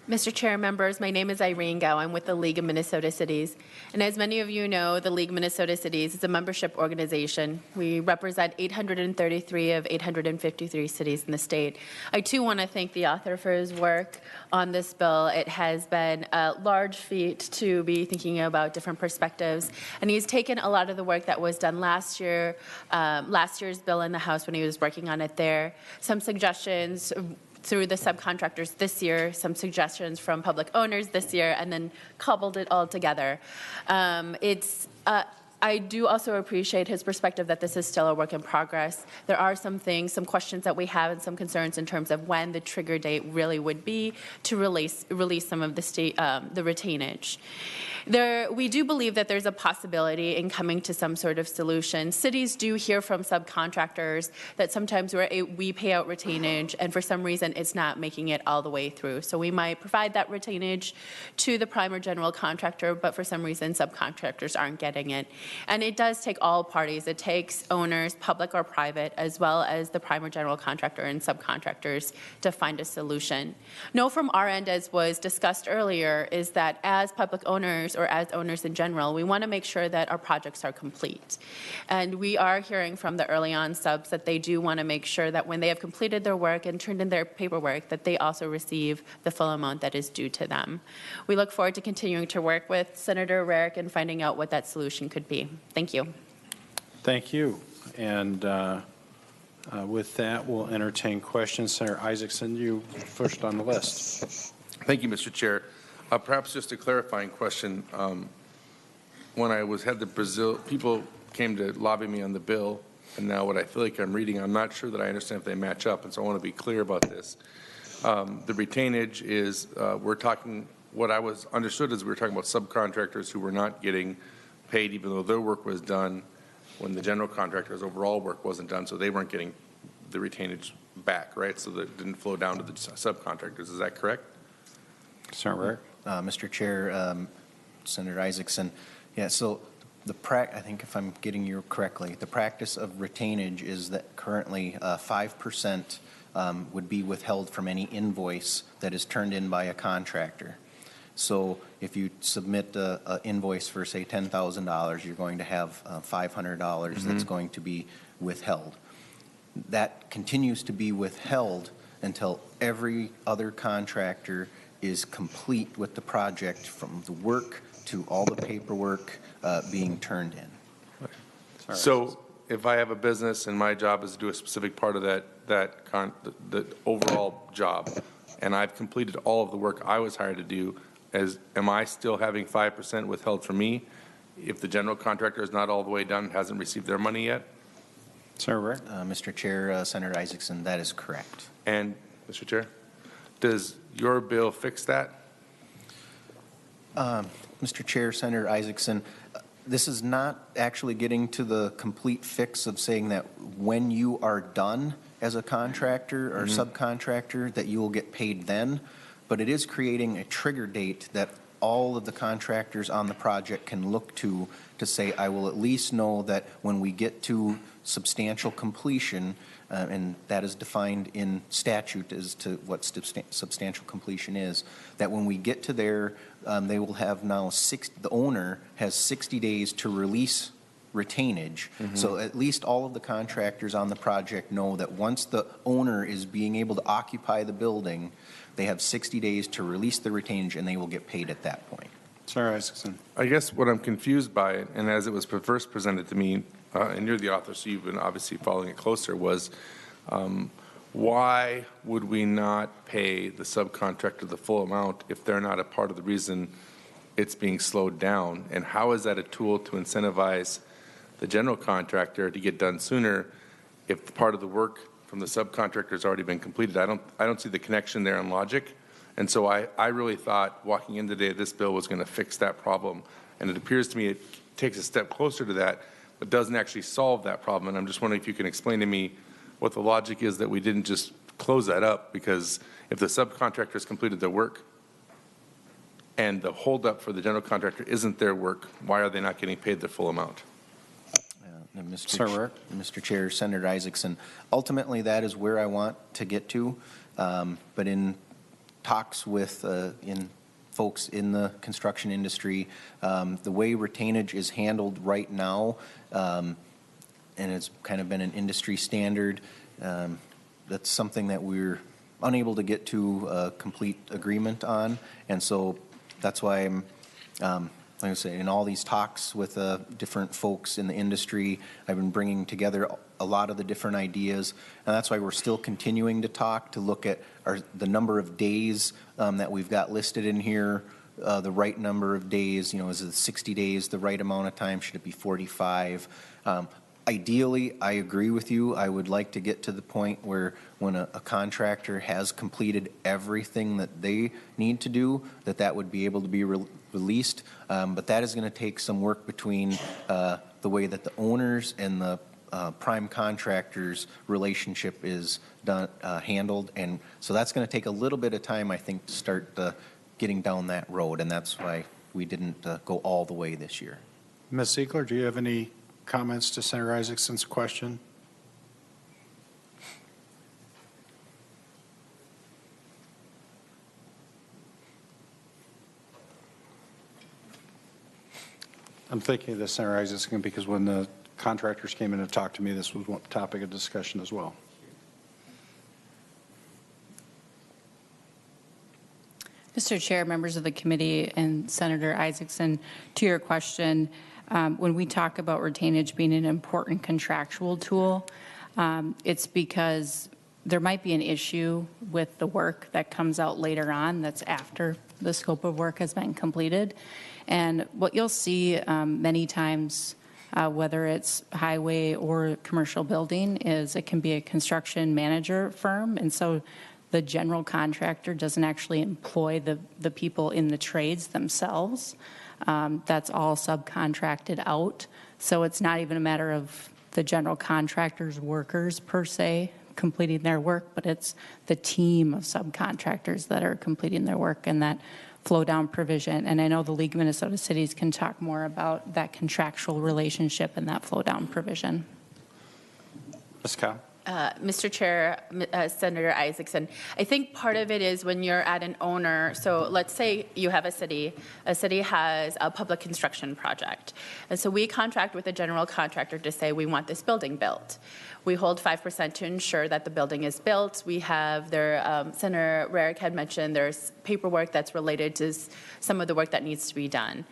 Mr. Chair, members, my name is Irene Gao. I'm with the League of Minnesota Cities. And as many of you know, the League of Minnesota Cities is a membership organization. We represent 833 of 853 cities in the state. I, too, want to thank the author for his work on this bill. It has been a large feat to be thinking about different perspectives. And he's taken a lot of the work that was done last year's bill in the House when he was working on it there, some suggestions through the subcontractors this year, some suggestions from public owners this year, and then cobbled it all together. It's I do also appreciate his perspective that this is still a work in progress. There are some things, some questions that we have and some concerns in terms of when the trigger date really would be to release some of the the retainage. We do believe that there's a possibility in coming to some sort of solution. Cities do hear from subcontractors that sometimes we pay out retainage, and for some reason it's not making it all the way through. So we might provide that retainage to the prime or general contractor, but for some reason subcontractors aren't getting it. And it does take all parties. It takes owners, public or private, as well as the prime or general contractor and subcontractors to find a solution. No, from our end, as was discussed earlier, is that as public owners or as owners in general, we want to make sure that our projects are complete. And we are hearing from the early on subs that they do want to make sure that when they have completed their work and turned in their paperwork, that they also receive the full amount that is due to them. We look forward to continuing to work with Senator Rarick and finding out what that solution could be. Thank you. Thank you. And with that, we'll entertain questions. Senator Isaacson, you first on the list. Thank you, Mr. Chair. Perhaps just a clarifying question. When I had the Brazil, people came to lobby me on the bill, and now what I feel like I'm reading, I'm not sure that I understand if they match up, and so I want to be clear about this. The retainage is, we're talking, what I was understood is we were talking about subcontractors who were not getting paid even though their work was done when the general contractor's overall work wasn't done, so they weren't getting the retainage back, right? So that it didn't flow down to the subcontractors. Is that correct? Senator Rarick. Mr. Chair, Senator Isaacson, yeah, so I think if I'm getting you correctly, the practice of retainage is that currently 5% would be withheld from any invoice that is turned in by a contractor. So if you submit an invoice for, say, $10,000, you're going to have $500 that's going to be withheld. That continues to be withheld until every other contractor is complete with the project, from the work to all the paperwork being turned in. So if I have a business and my job is to do a specific part of the overall job, and I've completed all of the work I was hired to do, am I still having 5% withheld from me if the general contractor is not all the way done and hasn't received their money yet? Senator Rarick. Mr. Chair, Senator Isaacson, that is correct. And, Mr. Chair, does your bill fix that? Mr. Chair, Senator Isaacson, this is not actually getting to the complete fix of saying that when you are done as a contractor or subcontractor that you will get paid then, but it is creating a trigger date that all of the contractors on the project can look to say, I will at least know that when we get to substantial completion, and that is defined in statute as to what substantial completion is, that when we get to there, they will have now the owner has 60 days to release retainage. So at least all of the contractors on the project know that once the owner is being able to occupy the building, they have 60 days to release the retainage and they will get paid at that point. Senator Isaacson. I guess what I'm confused by, and as it was first presented to me, and you're the author, so you've been obviously following it closer, was why would we not pay the subcontractor the full amount if they're not a part of the reason it's being slowed down? And how is that a tool to incentivize the general contractor to get done sooner if part of the work from the subcontractor has already been completed? I don't see the connection there in logic. And so I really thought walking in today this bill was going to fix that problem. And it appears to me it takes a step closer to that, but doesn't actually solve that problem. And I'm just wondering if you can explain to me what the logic is that we didn't just close that up, because if the subcontractors completed their work and the holdup for the general contractor isn't their work, why are they not getting paid the full amount? Mr. Chair, Senator Isaacson, ultimately that is where I want to get to, but in talks with folks in the construction industry, the way retainage is handled right now, and it's kind of been an industry standard, that's something that we're unable to get to a complete agreement on, and so that's why I'm like I say, in all these talks with different folks in the industry, I've been bringing together a lot of the different ideas, and that's why we're still continuing to talk to look at the number of days that we've got listed in here the right number of days? You know, is it 60 days the right amount of time? Should it be 45? Ideally, I agree with you. I would like to get to the point where when a contractor has completed everything that they need to do, that would be able to be released. But that is going to take some work between the way that the owners and the prime contractors relationship is done, handled. And so that's going to take a little bit of time, I think, to start getting down that road. And that's why we didn't go all the way this year. Ms. Ziegler, do you have any comments to Senator Isaacson's question? I'm thinking of this, Senator Isaacson, because when the contractors came in and talked to me, this was one topic of discussion as well. Mr. Chair, members of the committee, and Senator Isaacson, to your question, when we talk about retainage being an important contractual tool, it's because there might be an issue with the work that comes out later on that's after the scope of work has been completed. And what you'll see many times, whether it's highway or commercial building, is it can be a construction manager firm. And so the general contractor doesn't actually employ the people in the trades themselves. That's all subcontracted out. So it's not even a matter of the general contractor's workers per se completing their work, but it's the team of subcontractors that are completing their work and that flow down provision. And I know the League of Minnesota Cities can talk more about that contractual relationship and that flow down provision. Ms. Cow. Mr. Chair, Senator Isaacson, I think part of it is when you're at an owner, so let's say you have a city has a public construction project, and so we contract with a general contractor to say we want this building built. We hold 5% to ensure that the building is built. We have Senator Rarick had mentioned there's paperwork that's related to some of the work that needs to be done,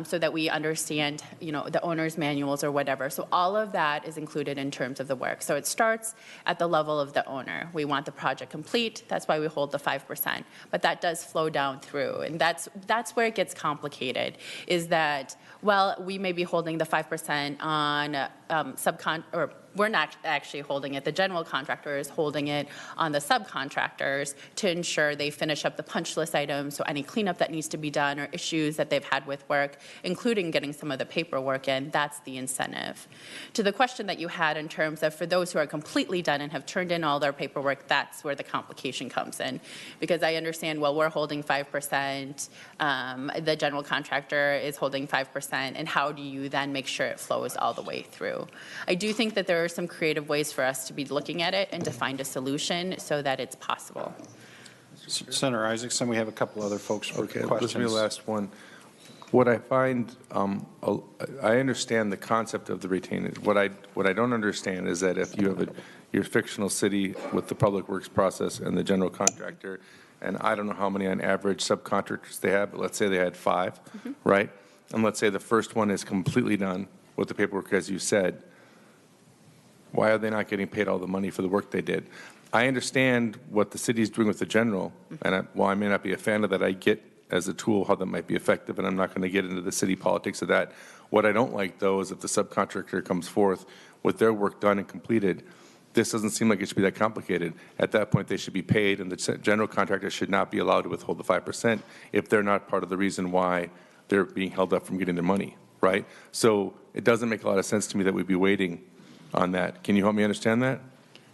so that we understand, the owner's manuals or whatever. So all of that is included in terms of the work. So it starts at the level of the owner. We want the project complete. That's why we hold the 5%. But that does flow down through, and that's where it gets complicated. Is that, well, we may be holding the 5% on or we're not actually holding it. The general contractor is holding it on the subcontractors to ensure they finish up the punch list items, so any cleanup that needs to be done or issues that they've had with work, including getting some of the paperwork in, that's the incentive. To the question that you had in terms of for those who are completely done and have turned in all their paperwork, that's where the complication comes in. Because I understand, well, we're holding 5%, the general contractor is holding 5%, and how do you then make sure it flows all the way through? I do think that there are some creative ways for us to be looking at it and to find a solution so that it's possible. Senator Isaacson, we have a couple other folks for questions. This will be the last one. What I find, I understand the concept of the retainage. What I don't understand is that if you have your fictional city with the public works process and the general contractor, and I don't know how many on average subcontractors they have, but let's say they had 5, right? And let's say the first one is completely done with the paperwork, as you said. Why are they not getting paid all the money for the work they did? I understand what the city is doing with the general, and while I may not be a fan of that, I get as a tool how that might be effective, and I'm not going to get into the city politics of that. What I don't like, though, is if the subcontractor comes forth with their work done and completed. This doesn't seem like it should be that complicated. At that point, they should be paid, and the general contractor should not be allowed to withhold the 5% if they're not part of the reason why they're being held up from getting their money, right? So it doesn't make a lot of sense to me that we'd be waiting on that. Can you help me understand that?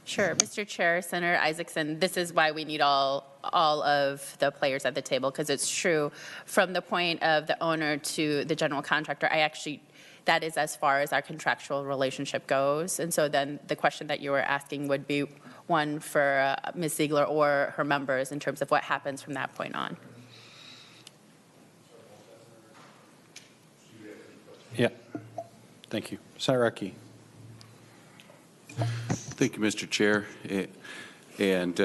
Sure, Mr. Chair, Senator Isaacson, this is why we need all of the players at the table, because it's true from the point of the owner to the general contractor. That is as far as our contractual relationship goes. And so then the question that you were asking would be one for Ms. Ziegler or her members in terms of what happens from that point on. Yeah. Thank you. Senator Recchi. Thank you, Mr. Chair. And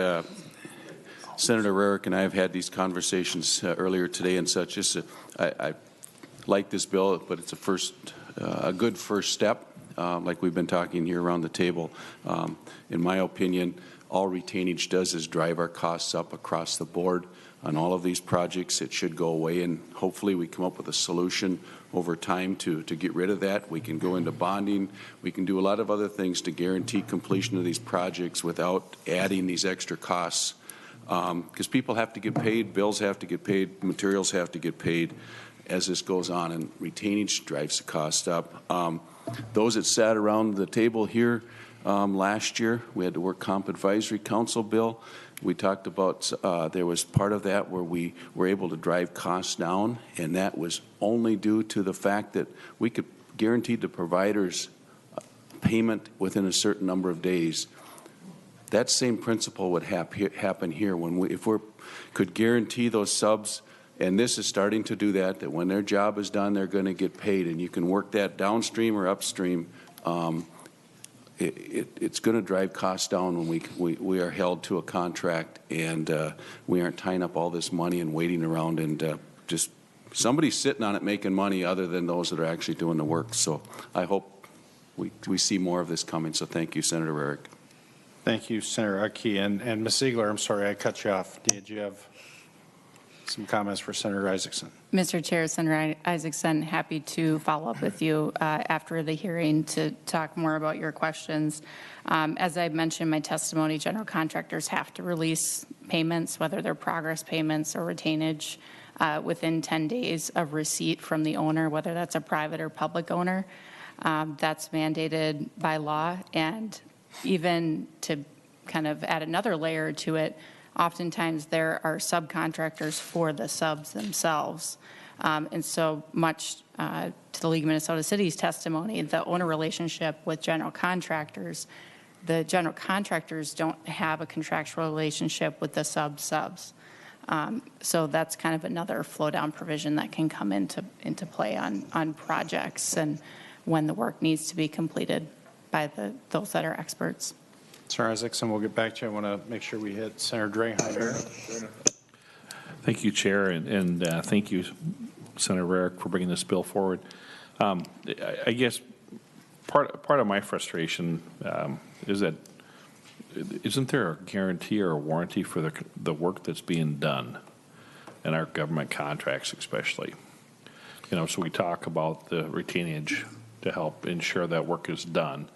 Senator Rarick and I have had these conversations earlier today and such. I like this bill, but it's a good first step, like we've been talking here around the table. In my opinion, all retainage does is drive our costs up across the board. on all of these projects. It should go away, and hopefully we come up with a solution over time to get rid of that. We can go into bonding. We can do a lot of other things to guarantee completion of these projects without adding these extra costs, because people have to get paid, bills have to get paid, materials have to get paid as this goes on, and retainage drives the cost up. Those that sat around the table here last year, we had the Work Comp Advisory Council bill. We talked about, there was part of that where we were able to drive costs down, and that was only due to the fact that we could guarantee the providers payment within a certain number of days. That same principle would happen here if we could guarantee those subs. And this is starting to do that, that when their job is done, they're going to get paid. And you can work that downstream or upstream. It's going to drive costs down when we are held to a contract, and we aren't tying up all this money and waiting around and just somebody's sitting on it making money other than those that are actually doing the work. So I hope we see more of this coming. So thank you, Senator Rarick. Thank you, Senator Aki. And Ms. Ziegler, I'm sorry I cut you off. Did you have some comments for Senator Isaacson? Mr. Chair, Senator Isaacson, happy to follow up with you after the hearing to talk more about your questions. As I mentioned in my testimony, general contractors have to release payments, whether they're progress payments or retainage, within 10 days of receipt from the owner, whether that's a private or public owner. That's mandated by law. And even to kind of add another layer to it, oftentimes there are subcontractors for the subs themselves. And so much to the League of Minnesota Cities testimony, the owner relationship with general contractors, the general contractors don't have a contractual relationship with the subs. So that's kind of another flow down provision that can come into play on projects and when the work needs to be completed by those that are experts. Senator Isaacson, we'll get back to you. I want to make sure we hit Senator Draheim here. Thank you, Chair, and thank you, Senator Rarick, for bringing this bill forward. I guess part of my frustration is that isn't there a guarantee or a warranty for the work that's being done in our government contracts, especially? You know, so we talk about the retainage to help ensure that work is done.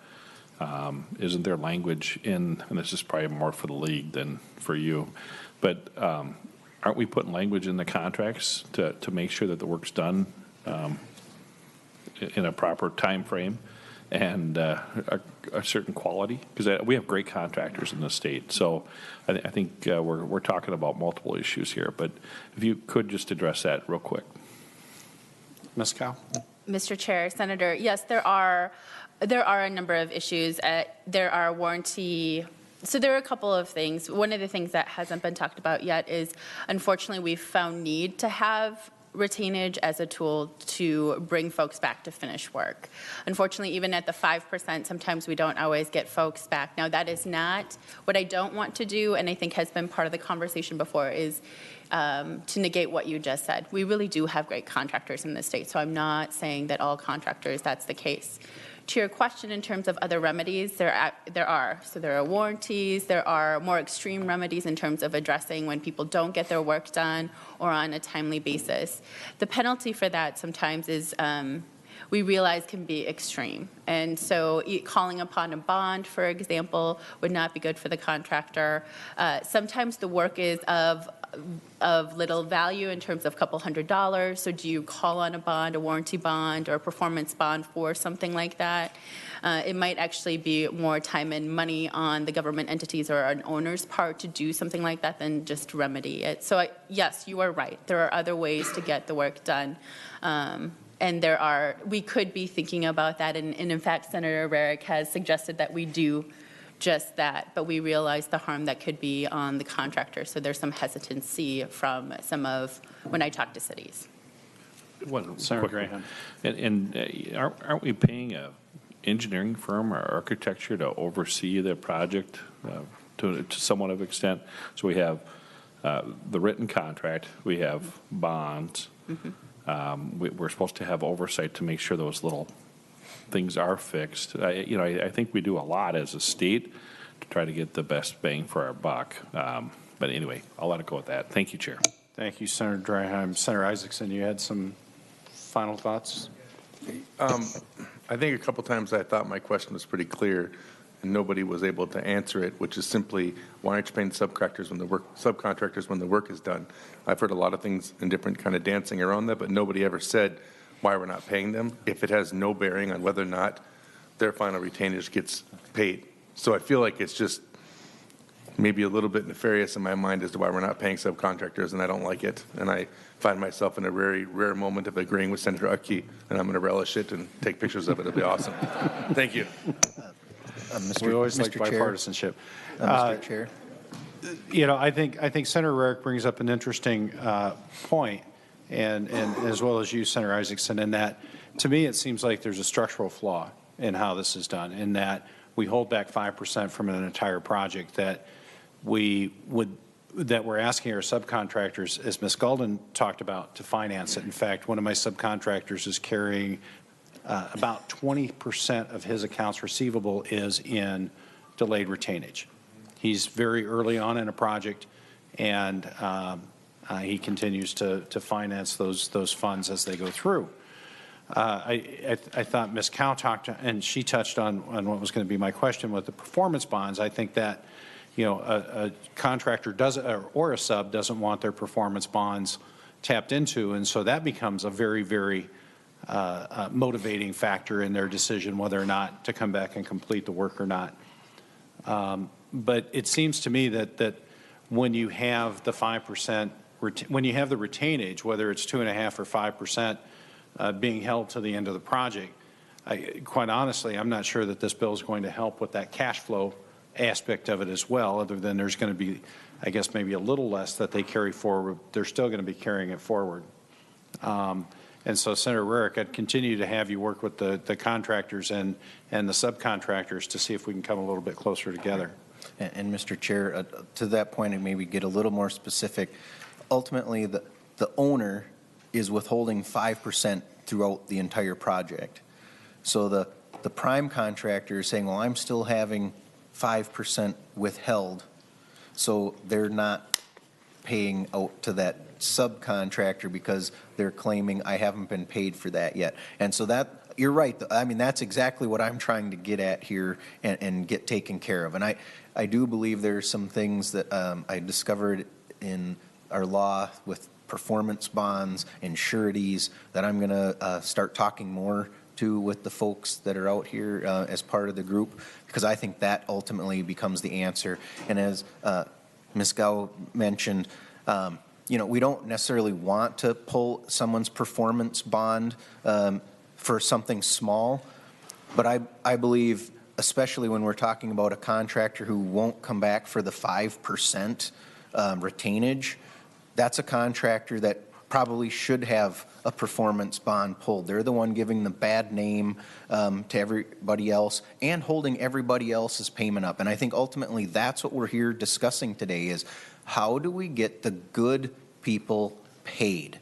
Isn't there language in, and this is probably more for the league than for you, but aren't we putting language in the contracts to make sure that the work's done in a proper time frame and a certain quality? Because we have great contractors in the state. So I think we're talking about multiple issues here, but if you could just address that real quick. Ms. Cow? Mr. Chair, Senator, yes, there are a number of issues. There are warranty. So there are a couple of things. One of the things that hasn't been talked about yet is, unfortunately, we've found need to have retainage as a tool to bring folks back to finish work. Unfortunately, even at the 5%, sometimes we don't always get folks back. Now, that is not what I don't want to do, and I think has been part of the conversation before, is to negate what you just said. We really do have great contractors in this state, so I'm not saying that all contractors, that's the case. To your question in terms of other remedies, there are. So there are warranties, there are more extreme remedies in terms of addressing when people don't get their work done or on a timely basis. The penalty for that sometimes is we realize can be extreme. And so calling upon a bond, for example, would not be good for the contractor. Sometimes the work is of little value in terms of a couple $100s. So do you call on a bond, a warranty bond, or a performance bond for something like that? It might actually be more time and money on the government entities or an owner's part to do something like that than just remedy it. So yes, you are right. There are other ways to get the work done. And we could be thinking about that. And in fact, Senator Rarick has suggested that we do just that, but we realize the harm that could be on the contractor. So there's some hesitancy from some of when I talk to cities. Senator Graham. And aren't we paying a engineering firm or architecture to oversee the project to somewhat of extent? So we have the written contract, we have bonds. Mm-hmm. We're supposed to have oversight to make sure those little things are fixed. I think we do a lot as a state to try to get the best bang for our buck. But anyway, I'll let it go with that. Thank you, Chair. Thank you, Senator Dryheim. Senator Isaacson, you had some final thoughts? I think a couple times I thought my question was pretty clear, and nobody was able to answer it, which is simply, why aren't you paying subcontractors when the work is done? I've heard a lot of things and different kind of dancing around that, but nobody ever said why we're not paying them if it has no bearing on whether or not their final retainage gets paid. So I feel like it's just maybe a little bit nefarious in my mind as to why we're not paying subcontractors, and I don't like it. And I find myself in a very rare moment of agreeing with Senator Uckey, and I'm going to relish it and take pictures of it. It'll be awesome. Thank you. We always like Mr. Chair. bipartisanship. Mr. Chair. You know, I think Senator Rarick brings up an interesting point, and as well as you, Senator Isaacson, in that, to me, it seems like there's a structural flaw in how this is done, in that we hold back 5% from an entire project that we're asking our subcontractors, as Ms. Golden talked about, to finance it. In fact, one of my subcontractors is carrying about 20% of his accounts receivable is in delayed retainage. He's very early on in a project, and he continues to finance those funds as they go through. I thought Ms. Cow talked, and she touched on what was going to be my question with the performance bonds. I think that, you know, a contractor or a sub doesn't want their performance bonds tapped into, and so that becomes a very, very motivating factor in their decision whether or not to come back and complete the work or not. But it seems to me that when you have the 5%, when you have the retainage, whether it's 2.5% or 5%, being held to the end of the project, quite honestly, I'm not sure that this bill is going to help with that cash flow aspect of it as well, other than there's going to be, I guess, maybe a little less that they carry forward. They're still going to be carrying it forward. And so, Senator Rarick, I'd continue to have you work with the contractors and the subcontractors to see if we can come a little bit closer together. And Mr. Chair, to that point, and maybe get a little more specific, ultimately the owner is withholding 5% throughout the entire project. So the prime contractor is saying, well, I'm still having 5% withheld, so they're not paying out to that subcontractor because they're claiming I haven't been paid for that yet. And so that, you're right, I mean, that's exactly what I'm trying to get at here and get taken care of. And I do believe there's some things that I discovered in our law with performance bonds and sureties that I'm going to start talking more to with the folks that are out here as part of the group, because I think that ultimately becomes the answer. And as Ms. Gao mentioned, you know, we don't necessarily want to pull someone's performance bond for something small, but I believe, especially when we're talking about a contractor who won't come back for the 5% retainage, that's a contractor that probably should have a performance bond pulled. They're the one giving the bad name to everybody else and holding everybody else's payment up. And I think ultimately that's what we're here discussing today is how do we get the good people paid?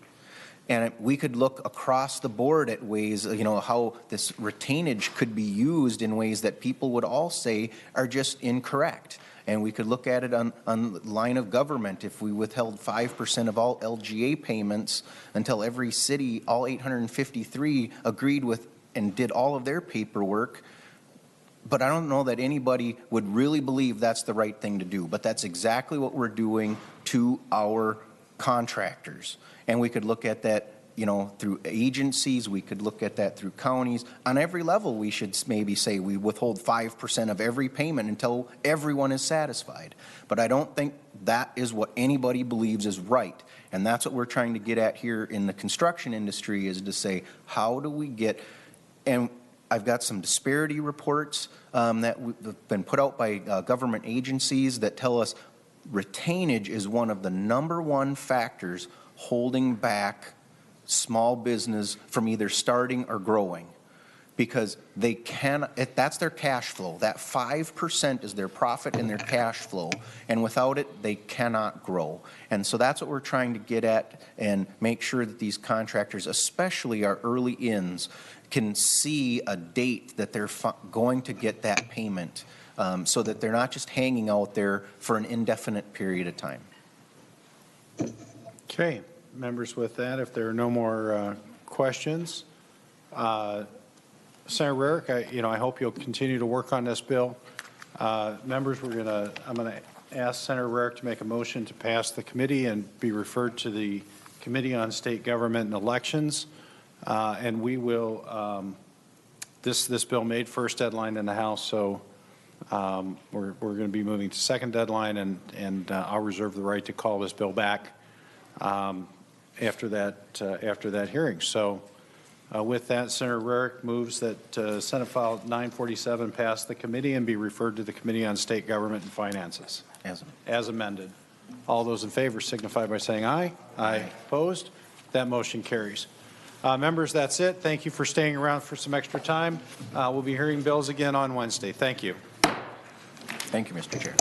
And we could look across the board at ways, you know, how this retainage could be used in ways that people would all say are just incorrect. And we could look at it on the line of government. If we withheld 5% of all LGA payments until every city, all 853, agreed with and did all of their paperwork, but I don't know that anybody would really believe that's the right thing to do. But that's exactly what we're doing to our contractors. And we could look at that, you know, through agencies. We could look at that through counties. On every level, we should maybe say we withhold 5% of every payment until everyone is satisfied. But I don't think that is what anybody believes is right. And that's what we're trying to get at here in the construction industry, is to say, how do we get, and I've got some disparity reports that have been put out by government agencies that tell us retainage is one of the #1 factors holding back small business from either starting or growing, because they can, that's their cash flow. That 5% is their profit and their cash flow, and without it, they cannot grow. And so that's what we're trying to get at and make sure that these contractors, especially our early ins, can see a date that they're going to get that payment, so that they're not just hanging out there for an indefinite period of time. Okay, members, with that, if there are no more questions, Senator Rarick, I hope you'll continue to work on this bill. Members, I'm going to ask Senator Rarick to make a motion to pass the committee and be referred to the Committee on State Government and Elections. And we will, this bill made first deadline in the House, so we're going to be moving to second deadline, and I'll reserve the right to call this bill back after that hearing. So with that, Senator Rarick moves that Senate File 947 pass the committee and be referred to the Committee on State Government and Finances. As amended. All those in favor signify by saying aye. Aye. Opposed? That motion carries. Members, that's it. Thank you for staying around for some extra time. We'll be hearing bills again on Wednesday. Thank you. Thank you, Mr. Chair.